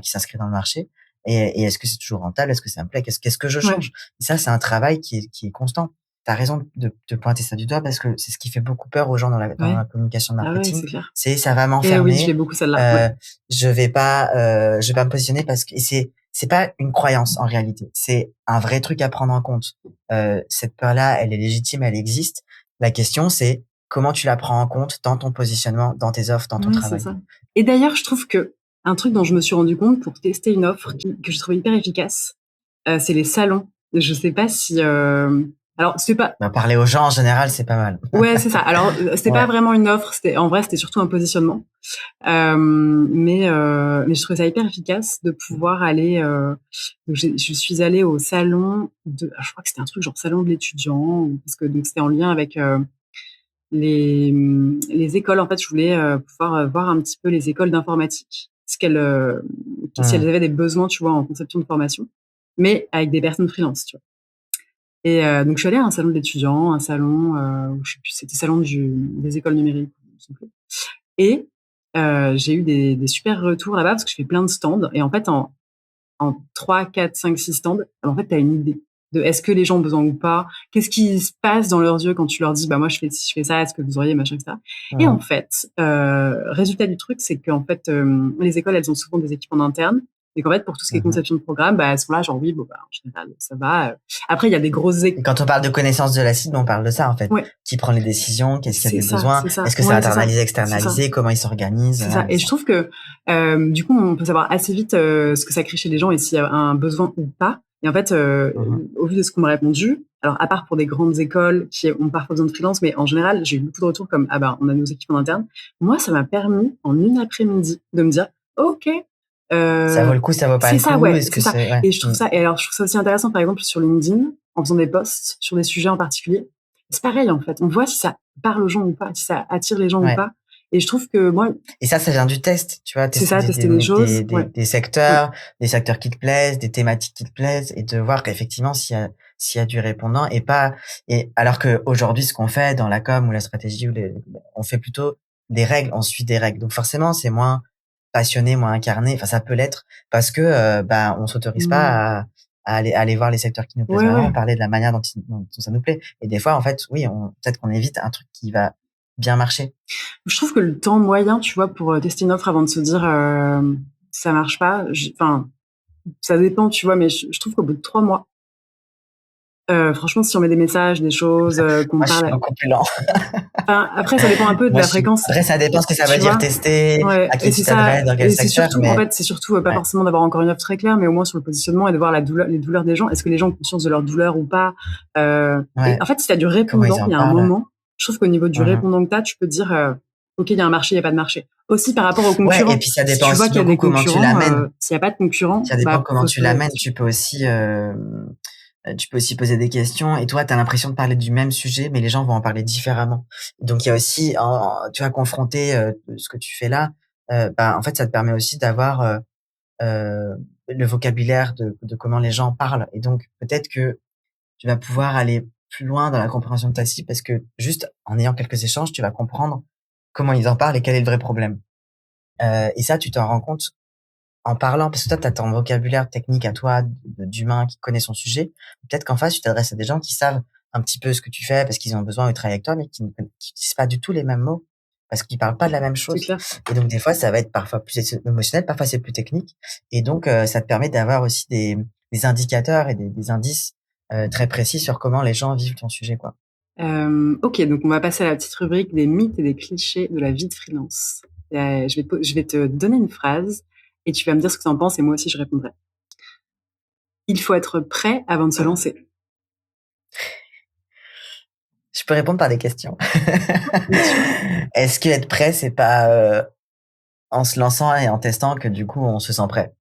qui s'inscrit dans le marché? Et est-ce que c'est toujours rentable? Est-ce que ça me plaît? Qu'est-ce que je Ouais. change? Et ça, c'est un travail qui est constant. T'as raison de pointer ça du doigt parce que c'est ce qui fait beaucoup peur aux gens dans Ouais. la communication Ah ouais, marketing. c'est clair. C'est ça va Et oui, je l'ai m'enfermer. beaucoup celle-là. Ouais. Euh, je vais pas me positionner parce que et c'est pas une croyance en réalité. C'est un vrai truc à prendre en compte. Cette peur-là, elle est légitime, elle existe. La question, c'est comment tu la prends en compte dans ton positionnement, dans tes offres, dans ton Ouais, c'est travail. ça. Et d'ailleurs, je trouve que un truc dont je me suis rendu compte pour tester une offre que je trouvais hyper efficace, c'est les salons. Je sais pas si, alors c'est pas, Ben, parler aux gens en général, c'est pas mal. ouais, c'est ça. Alors c'était pas Ouais. vraiment une offre, c'était en vrai c'était surtout un positionnement. Mais je trouvais ça hyper efficace de pouvoir aller. Donc je suis allée au salon de, je crois que c'était un truc genre salon de l'étudiant, parce que donc c'était en lien avec les écoles. En fait, je voulais pouvoir voir un petit peu les écoles d'informatique, ce qu'elles, si elles Mmh. avaient des besoins, tu vois, en conception de formation, mais avec des personnes freelance, tu vois. Et donc je suis allée à un salon d'étudiants, un salon, où je sais plus, c'était salon des écoles numériques, je sais plus. Et j'ai eu des super retours là-bas parce que je fais plein de stands et en fait en 3, 4, 5, 6 stands, en fait, tu as une idée de est-ce que les gens ont besoin ou pas, qu'est-ce qui se passe dans leurs yeux quand tu leur dis bah moi je fais ci, je fais ça, est-ce que vous auriez machin, etc. Et en Mmh. fait, résultat du truc, c'est qu'en fait les écoles elles ont souvent des équipes en interne et qu'en fait pour tout ce qui est Mmh. conception de programme, bah elles sont là genre oui bon bah en général ça va. Après il y a des grosses Et quand on parle de connaissance de la cible, on parle de ça, en fait. ouais, Qui prend les décisions? Qu'est-ce qu'il y a des besoins? c'est ça, Est-ce que c'est ouais c'est ça, internalisé, c'est ça. externalisé? Comment ils s'organisent? C'est Ah ça. oui, Et je ça. trouve que du coup, on peut savoir assez vite ce que ça crée chez les gens et s'il y a un besoin ou pas. Et en fait, Mmh. au vu de ce qu'on m'a répondu, alors à part pour des grandes écoles qui ont parfois besoin de freelance, mais en général, j'ai eu beaucoup de retours comme ah bah on a nos équipes en interne. Moi, ça m'a permis en une après-midi de me dire ok, Ça vaut euh, le coup, ça vaut pas c'est le ça, coup? ouais, Est-ce que c'est ça. c'est ouais. Et je trouve Mmh. ça. Et alors je trouve ça aussi intéressant, par exemple sur LinkedIn, en faisant des posts sur des sujets en particulier. C'est pareil en fait. On voit si ça parle aux gens ou pas, si ça attire les gens ou Ouais. pas. Et je trouve que moi, Et ça vient du test, tu vois? c'est Tester ça, tester des choses, ouais. Mmh. des secteurs qui te plaisent, des thématiques qui te plaisent et de voir qu'effectivement s'il y a du répondant et pas et alors qu'aujourd'hui, ce qu'on fait dans la com ou la stratégie ou on fait plutôt des règles, on suit des règles. Donc forcément, c'est moins passionné, moins incarné. Enfin, ça peut l'être parce que, on s'autorise Mmh. pas à aller voir les secteurs qui nous plaisent Ouais, vraiment, ouais. parler de la manière dont ça nous plaît. Et des fois, en fait, oui, peut-être qu'on évite un truc qui va bien marcher. Je trouve que le temps moyen, tu vois, pour tester une offre avant de se dire ça marche pas, enfin, ça dépend, tu vois, mais je trouve qu'au bout de 3 mois, franchement, si on met des messages, des choses, qu'on Moi, je suis parle, beaucoup plus lent. enfin, après, ça dépend un peu de Moi, la je suis fréquence, après ça dépend ce que ça veut tu dire vois. tester, Ouais, à et qui c'est tu ça, t'adresses, dans quel et c'est secteur, surtout, en mais fait, c'est surtout pas ouais. forcément d'avoir encore une offre très claire, mais au moins sur le positionnement et de voir les douleurs des gens. Est-ce que les gens ont conscience de leur douleur ou pas. Et Ouais. en fait, si tu as du Comment ils répondant, en il y a un parlent. moment, je trouve qu'au niveau du Mmh. répondant que tu as, tu peux te dire ok, il y a un marché, il y a pas de marché. Aussi par rapport aux Ouais et concurrents. puis ça Si dépend tu vois aussi qu'il y a beaucoup des comment tu concurrents, l'amènes. s'il y a pas de concurrents, Ça dépend bah comment faut se tu poser la l'amènes. question. Tu peux aussi poser des questions et toi, tu as l'impression de parler du même sujet, mais les gens vont en parler différemment. Donc il y a aussi tu vas confronter, ce que tu fais là, en fait, ça te permet aussi d'avoir, le vocabulaire de comment les gens parlent et donc peut-être que tu vas pouvoir aller plus loin dans la compréhension de ta cible parce que juste en ayant quelques échanges, tu vas comprendre comment ils en parlent et quel est le vrai problème. Et ça, tu t'en rends compte en parlant, parce que toi, tu as ton vocabulaire technique à toi, d'humain qui connaît son sujet. Peut-être qu'en face, tu t'adresses à des gens qui savent un petit peu ce que tu fais parce qu'ils ont besoin de travailler avec toi, mais qui utilisent pas du tout les mêmes mots parce qu'ils parlent pas de la même C'est chose. clair. Et donc, des fois, ça va être parfois plus émotionnel, parfois c'est plus technique. Et donc, ça te permet d'avoir aussi des indicateurs et des indices très précis sur comment les gens vivent ton sujet, quoi. Ok, donc on va passer à la petite rubrique des mythes et des clichés de la vie de freelance. Je vais te donner une phrase et tu vas me dire ce que tu en penses et moi aussi je répondrai. Il faut être prêt avant de se lancer. Je peux répondre par des questions. Bien sûr. Est-ce qu'être prêt, c'est pas en se lançant et en testant que du coup on se sent prêt?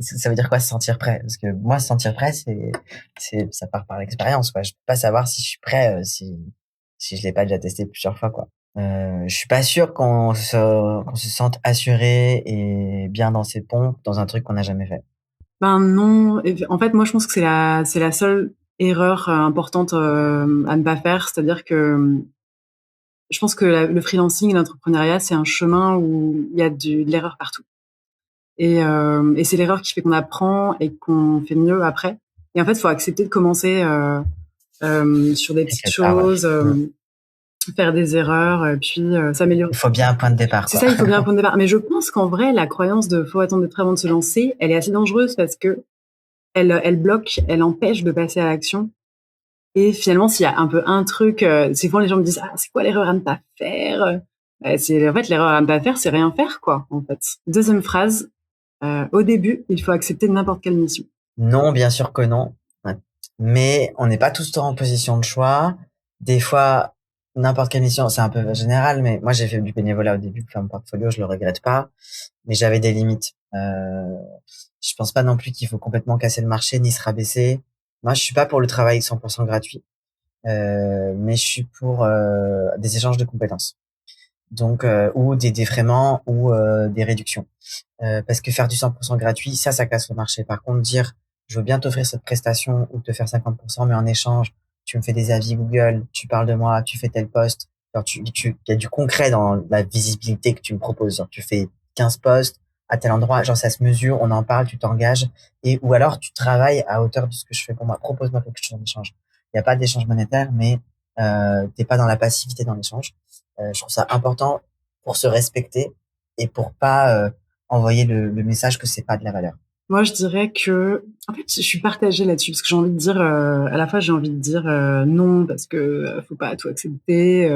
Ça veut dire quoi se sentir prêt? Parce que moi, se sentir prêt, ça part par l'expérience, quoi. Je peux pas savoir si je suis prêt si je l'ai pas déjà testé plusieurs fois, quoi. Je suis pas sûr qu'on se sente assuré et bien dans ses pompes dans un truc qu'on n'a jamais fait. Ben non, en fait, moi, je pense que c'est la seule erreur importante à ne pas faire. C'est-à-dire que je pense que le freelancing et l'entrepreneuriat, c'est un chemin où il y a de l'erreur partout. Et c'est l'erreur qui fait qu'on apprend et qu'on fait mieux après. Et en fait, il faut accepter de commencer sur des petites Quelque part, ouais. choses, faire des erreurs, puis s'améliorer. Il faut bien un point de départ, C'est quoi. ça, il faut bien un point de départ. Mais je pense qu'en vrai, la croyance de faut attendre d'être avant de se lancer, elle est assez dangereuse parce que elle bloque, elle empêche de passer à l'action. Et finalement, s'il y a un peu un truc, souvent les gens me disent ah c'est quoi l'erreur à ne pas faire? C'est en fait l'erreur à ne pas faire, c'est rien faire quoi en fait. Deuxième phrase, au début, il faut accepter n'importe quelle mission. Non, bien sûr que non. Ouais. Mais on n'est pas tous en position de choix. Des fois, n'importe quelle mission, c'est un peu général, mais moi j'ai fait du bénévolat au début pour faire mon portfolio, je le regrette pas, mais j'avais des limites. Je pense pas non plus qu'il faut complètement casser le marché ni se rabaisser. Moi, je suis pas pour le travail 100% gratuit, mais je suis pour des échanges de compétences. Donc, ou des défraiements ou des réductions. Parce que faire du 100% gratuit, ça casse le marché. Par contre, dire, je veux bien t'offrir cette prestation ou te faire 50%, mais en échange, tu me fais des avis Google, tu parles de moi, tu fais tel post. Alors, il y a du concret dans la visibilité que tu me proposes. Genre, tu fais 15 posts à tel endroit, genre, ça se mesure, on en parle, tu t'engages. Ou alors, tu travailles à hauteur de ce que je fais pour moi. Propose-moi quelque chose en échange. Il n'y a pas d'échange monétaire, mais, t'es pas dans la passivité dans l'échange. Je trouve ça important pour se respecter et pour pas, envoyer le message que c'est pas de la valeur. Moi, je dirais que, en fait, je suis partagée là-dessus parce que j'ai envie de dire, à la fois, j'ai envie de dire non parce que faut pas tout accepter.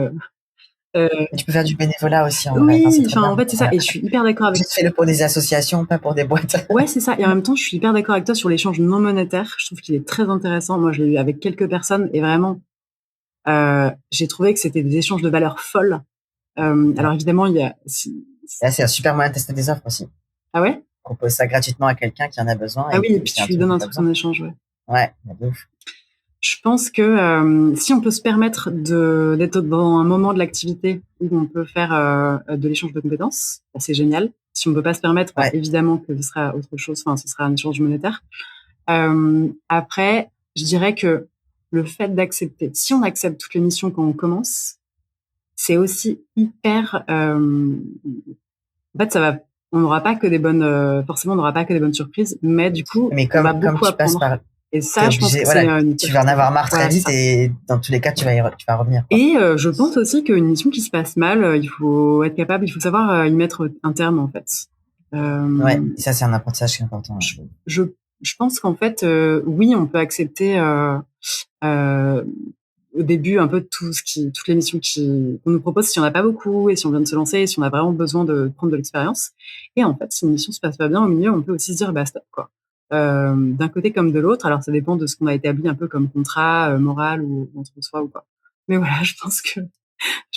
Euh, Mais tu peux faire du bénévolat aussi en vrai, enfin, c'est oui, très enfin, bien. en fait, c'est ça. Et je suis hyper d'accord avec. Juste fais-le pour des associations, pas pour des boîtes. Ouais, c'est ça. Et en même temps, je suis hyper d'accord avec toi sur l'échange non monétaire. Je trouve qu'il est très intéressant. Moi, je l'ai eu avec quelques personnes et vraiment, j'ai trouvé que c'était des échanges de valeurs folles. Ouais. Alors évidemment, il y a. Et là, c'est un super moyen de tester des offres aussi. Ah ouais? Propose ça gratuitement à quelqu'un qui en a besoin Ah et oui, et puis puis c'est un tu lui truc donnes dont un tu as truc besoin. en échange, ouais. Ouais, de ouf. Je pense que si on peut se permettre d'être dans un moment de l'activité où on peut faire de l'échange de compétences, bah, c'est génial. Si on ne peut pas se permettre, bah, Ouais. évidemment que ce sera autre chose, enfin ce sera un échange monétaire. Après, je dirais que le fait d'accepter, si on accepte toutes les missions quand on commence, c'est aussi hyper. En fait, ça va. On n'aura pas que des bonnes, forcément, on n'aura pas que des bonnes surprises, mais du coup, Mais on va comme beaucoup tu passes apprendre. par, Et t'es ça, je pense obligé, que c'est voilà, une tu hyper vas en avoir marre très voilà, c'est vite ça. et dans tous les cas, tu vas revenir, quoi. Et je pense aussi qu'une mission qui se passe mal, il faut être capable, il faut savoir y mettre un terme en fait. Ouais, Euh, et ça, c'est un apprentissage qui est important. je, je, je pense qu'en fait, oui, on peut accepter euh, au début un peu toutes les missions qu'on nous propose si on n'a pas beaucoup et si on vient de se lancer et si on a vraiment besoin de prendre de l'expérience. Et en fait, si une mission se passe pas bien au milieu, on peut aussi se dire bah stop quoi. D'un côté comme de l'autre. Alors ça dépend de ce qu'on a établi un peu comme contrat moral ou entre soi ou quoi. Mais voilà, je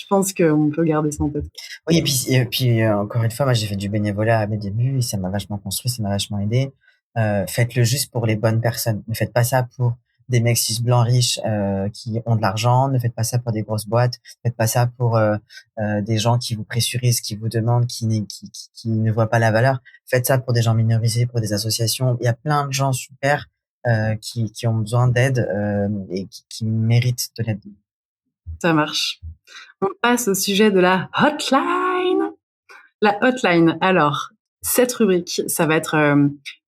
pense qu'on peut garder ça en tête. Oui, et puis encore une fois, moi j'ai fait du bénévolat à mes débuts et ça m'a vachement construit, ça m'a vachement aidé. Faites-le juste pour les bonnes personnes. Ne faites pas ça pour des mecs cis blancs riches qui ont de l'argent. Ne faites pas ça pour des grosses boîtes. Ne faites pas ça pour des gens qui vous pressurisent, qui vous demandent, qui ne voient pas la valeur. Faites ça pour des gens minorisés, pour des associations. Il y a plein de gens super qui ont besoin d'aide et qui méritent de l'aide. Ça marche. On passe au sujet de la hotline. La hotline. Alors, cette rubrique, ça va être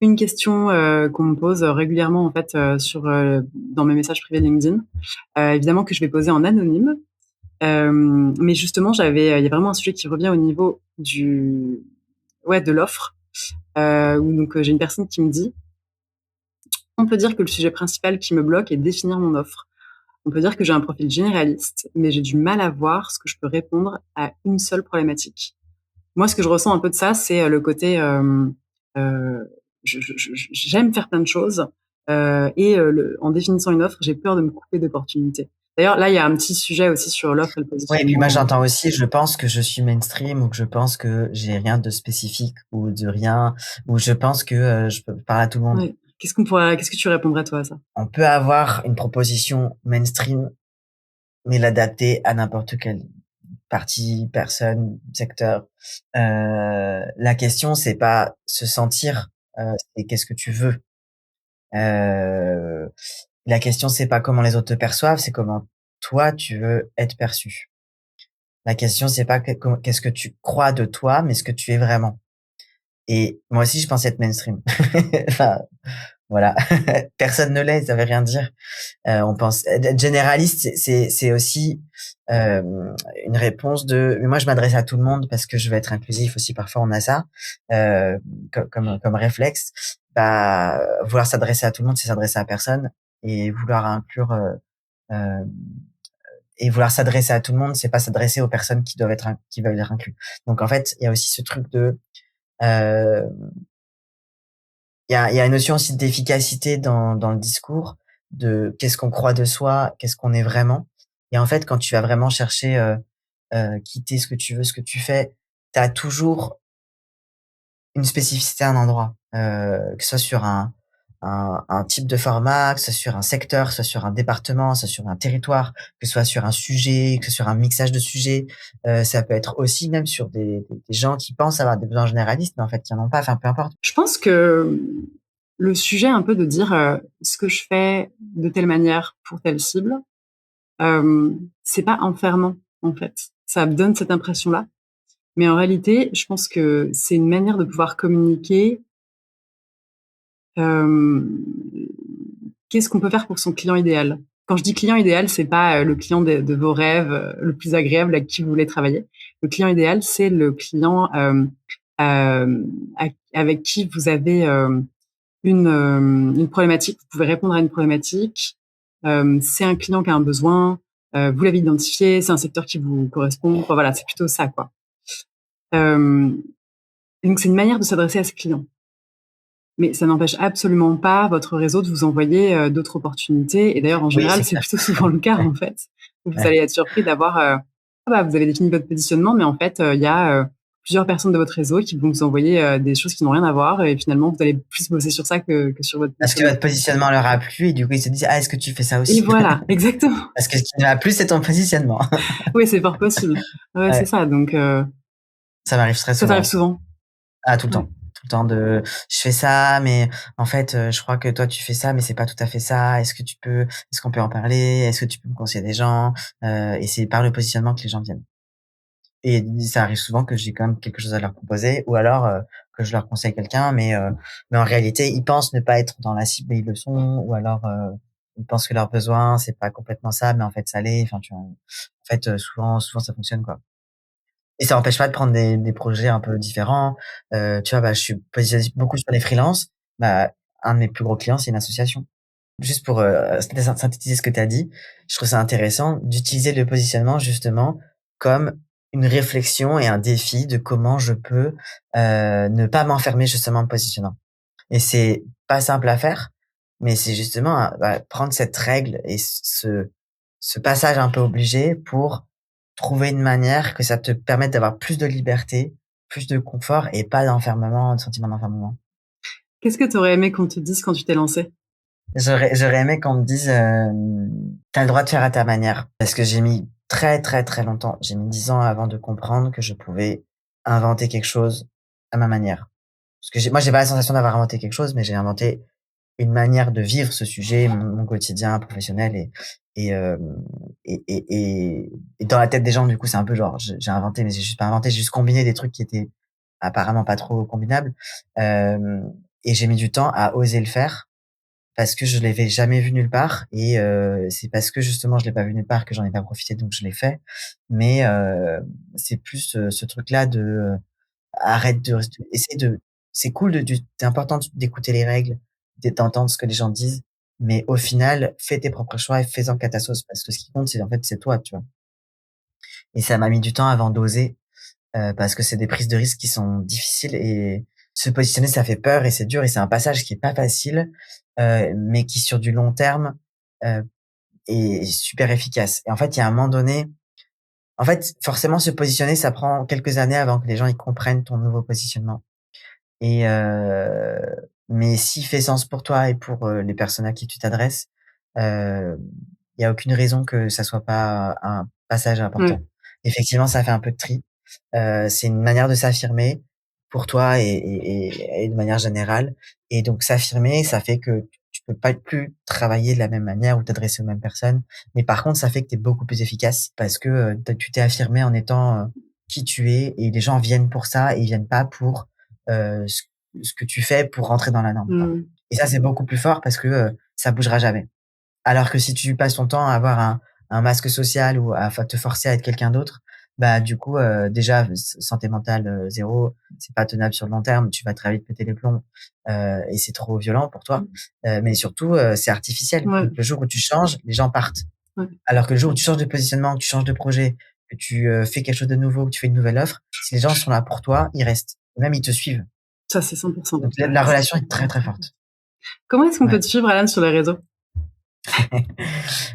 une question qu'on me pose régulièrement en fait dans mes messages privés LinkedIn. Évidemment que je vais poser en anonyme. Mais justement, il y a vraiment un sujet qui revient au niveau de l'offre. Où donc j'ai une personne qui me dit, on peut dire que le sujet principal qui me bloque est définir mon offre. On peut dire que j'ai un profil généraliste, mais j'ai du mal à voir ce que je peux répondre à une seule problématique. Moi, ce que je ressens un peu de ça, c'est le côté euh, j'aime faire plein de choses en définissant une offre, j'ai peur de me couper d'opportunités. D'ailleurs, là, il y a un petit sujet aussi sur l'offre et le Ouais, et puis moi positionnement. j'entends aussi, je pense que je suis mainstream ou que je pense que j'ai rien de spécifique ou de rien, ou je pense que je peux parler à tout le monde. Ouais. Qu'est-ce que tu répondrais toi à ça? On peut avoir une proposition mainstream, mais l'adapter à n'importe quel parti, personne, secteur. La question, c'est pas se sentir, c'est qu'est-ce que tu veux. Euh, la question, c'est pas comment les autres te perçoivent, c'est comment toi tu veux être perçu. La question, c'est pas qu'est-ce que tu crois de toi, mais ce que tu es vraiment. Et moi aussi, je pensais être mainstream. Enfin, voilà. Personne ne l'est, ça veut rien dire. On pense être généraliste, c'est aussi une réponse de. Mais moi, je m'adresse à tout le monde parce que je veux être inclusif aussi. Parfois, on a ça comme réflexe. Bah, vouloir s'adresser à tout le monde, c'est s'adresser à personne, et vouloir inclure euh, et vouloir s'adresser à tout le monde, c'est pas s'adresser aux personnes qui doivent qui veulent être inclus. Donc en fait, il y a aussi ce truc de euh, il y a une notion aussi d'efficacité dans le discours, de qu'est-ce qu'on croit de soi, qu'est-ce qu'on est vraiment. Et en fait, quand tu vas vraiment chercher quitter ce que tu veux, ce que tu fais, tu as toujours une spécificité à un endroit, que ce soit sur un type de format, que ce soit sur un secteur, que ce soit sur un département, que ce soit sur un territoire, que ce soit sur un sujet, que ce soit sur un mixage de sujets. Ça peut être aussi même sur des gens qui pensent avoir des besoins généralistes, mais en fait, qui n'en ont pas. Enfin, peu importe. Je pense que le sujet un peu de dire ce que je fais de telle manière pour telle cible, c'est pas enfermant en fait. Ça me donne cette impression-là. Mais en réalité, je pense que c'est une manière de pouvoir communiquer qu'est-ce qu'on peut faire pour son client idéal. Quand je dis client idéal, c'est pas le client de vos rêves, le plus agréable avec qui vous voulez travailler. Le client idéal, c'est le client avec qui vous avez une problématique, vous pouvez répondre à une problématique. C'est un client qui a un besoin, vous l'avez identifié, c'est un secteur qui vous correspond. Enfin, voilà, c'est plutôt ça, quoi. Donc c'est une manière de s'adresser à ses clients. Mais ça n'empêche absolument pas votre réseau de vous envoyer d'autres opportunités. Et d'ailleurs, en Oui, général, c'est c'est clair. plutôt souvent le cas, Ouais, en fait. Vous ouais. allez être surpris d'avoir, ah bah, vous avez défini votre positionnement, mais en fait, il y a plusieurs personnes de votre réseau qui vont vous envoyer des choses qui n'ont rien à voir. Et finalement, vous allez plus bosser sur ça que sur votre Parce que positionnement. votre positionnement leur a plu et du coup, ils se disent: «Ah, est-ce que tu fais ça Et aussi?» voilà, exactement. Parce que ce qui ne m'a plu, c'est ton positionnement. Oui, c'est fort possible. Ouais, c'est Ouais, ça. Donc, ça m'arrive très ça t'arrive souvent. souvent. Ah, tout le Ouais. temps. Tout le temps de je fais ça, mais en fait, je crois que toi tu fais ça, mais c'est pas tout à fait ça. Est-ce qu'on peut en parler? Est-ce que tu peux me conseiller des gens? Et c'est par le positionnement que les gens viennent. Et ça arrive souvent que j'ai quand même quelque chose à leur proposer, ou alors que je leur conseille quelqu'un, mais en réalité, ils pensent ne pas être dans la cible, mais ils le sont, ou alors ils pensent que leurs besoins, c'est pas complètement ça, mais en fait ça l'est. Enfin, tu vois, en fait, souvent ça fonctionne, quoi. Et ça n'empêche pas de prendre des projets un peu différents. Tu vois, bah, je suis positionné beaucoup sur les freelances. Bah, un de mes plus gros clients, c'est une association. Juste pour synthétiser ce que tu as dit, je trouve ça intéressant d'utiliser le positionnement justement comme une réflexion et un défi de comment je peux ne pas m'enfermer justement en me positionnant. Et c'est pas simple à faire, mais c'est justement bah, prendre cette règle et ce passage un peu obligé pour trouver une manière que ça te permette d'avoir plus de liberté, plus de confort et pas d'enfermement, de sentiment d'enfermement. Qu'est-ce que tu aurais aimé qu'on te dise quand tu t'es lancé? J'aurais aimé qu'on me dise, t'as le droit de faire à ta manière. Parce que j'ai mis très, très, très longtemps. J'ai mis 10 ans avant de comprendre que je pouvais inventer quelque chose à ma manière. Parce que moi, j'ai pas la sensation d'avoir inventé quelque chose, mais j'ai inventé une manière de vivre ce sujet, mon quotidien professionnel et, euh, et dans la tête des gens, du coup, c'est un peu genre, j'ai inventé, mais j'ai juste pas inventé, j'ai juste combiné des trucs qui étaient apparemment pas trop combinables. Euh, et j'ai mis du temps à oser le faire parce que je l'avais jamais vu nulle part et c'est parce que justement je l'ai pas vu nulle part que j'en ai pas profité, donc je l'ai fait. Mais c'est plus ce truc-là de arrête de essayer de c'est cool c'est important d'écouter les règles, d'entendre ce que les gens disent, mais au final, fais tes propres choix et fais-en qu'à ta sauce parce que ce qui compte, c'est en fait c'est toi, tu vois. Et ça m'a mis du temps avant d'oser parce que c'est des prises de risques qui sont difficiles et se positionner, ça fait peur et c'est dur et c'est un passage qui est pas facile, mais qui sur du long terme euh, est super efficace. Et en fait, il y a un moment donné, en fait, forcément, se positionner, ça prend quelques années avant que les gens ils comprennent ton nouveau positionnement. Et mais s'il fait sens pour toi et pour les personnes à qui tu t'adresses, il y a aucune raison que ça soit pas un passage Ouais. important. Effectivement, ça fait un peu de tri. C'est une manière de s'affirmer pour toi et de manière générale et donc s'affirmer, ça fait que tu peux pas plus travailler de la même manière ou t'adresser aux mêmes personnes. Mais par contre, ça fait que tu es beaucoup plus efficace parce que, tu t'es affirmé en étant, qui tu es et les gens viennent pour ça et ils viennent pas pour, ce que tu fais pour rentrer dans la norme, quoi. Mmh. Et ça, c'est beaucoup plus fort parce que, ça bougera jamais. Alors que si tu passes ton temps à avoir un masque social ou à te forcer à être quelqu'un d'autre, bah, du coup, déjà santé mentale, 0, c'est pas tenable sur le long terme, tu vas très vite péter les plombs, et c'est trop violent pour toi. Mais surtout, c'est artificiel. Ouais, Donc le jour où tu changes, les gens partent. ouais. Alors que le jour où tu changes de positionnement, que tu changes de projet, que tu, fais quelque chose de nouveau, que tu fais une nouvelle offre, si les gens sont là pour toi, ils restent. Même ils te suivent. Ça, c'est 100% Donc vrai. la relation est très, très forte. Comment est-ce qu'on peut Ouais. te suivre, Alan, sur les réseaux?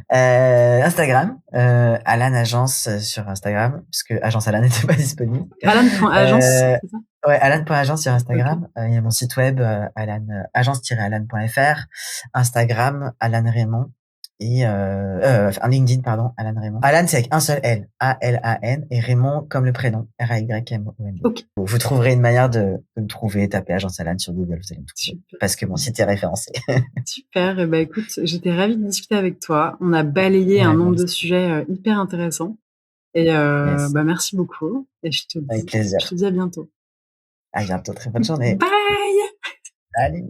Instagram, Alan Agence, sur Instagram, parce que Agence Alan n'était pas disponible. Alan.agence, Heu, c'est ça? ouais, Alan.agence sur OK. Instagram. Il y a mon site web, Alan, agence-alan.fr, Instagram, Alan Raymond et enfin LinkedIn pardon, Alan Raymond. Alan, c'est avec un seul L, A-L-A-N et Raymond comme le prénom, R-A-Y-M-O-N-D. OK, Vous trouverez une manière de me trouver, tapez Agence Alan sur Google, vous allez me trouver super. parce que mon site est référencé. Super et bah, écoute, j'étais ravie de discuter avec toi. On a balayé un Ouais, moi nombre de aussi. sujets, hyper intéressants et Yes, bah, merci beaucoup et avec je te plaisir. dis à bientôt. À bientôt, très bonne journée. Bye! Salut.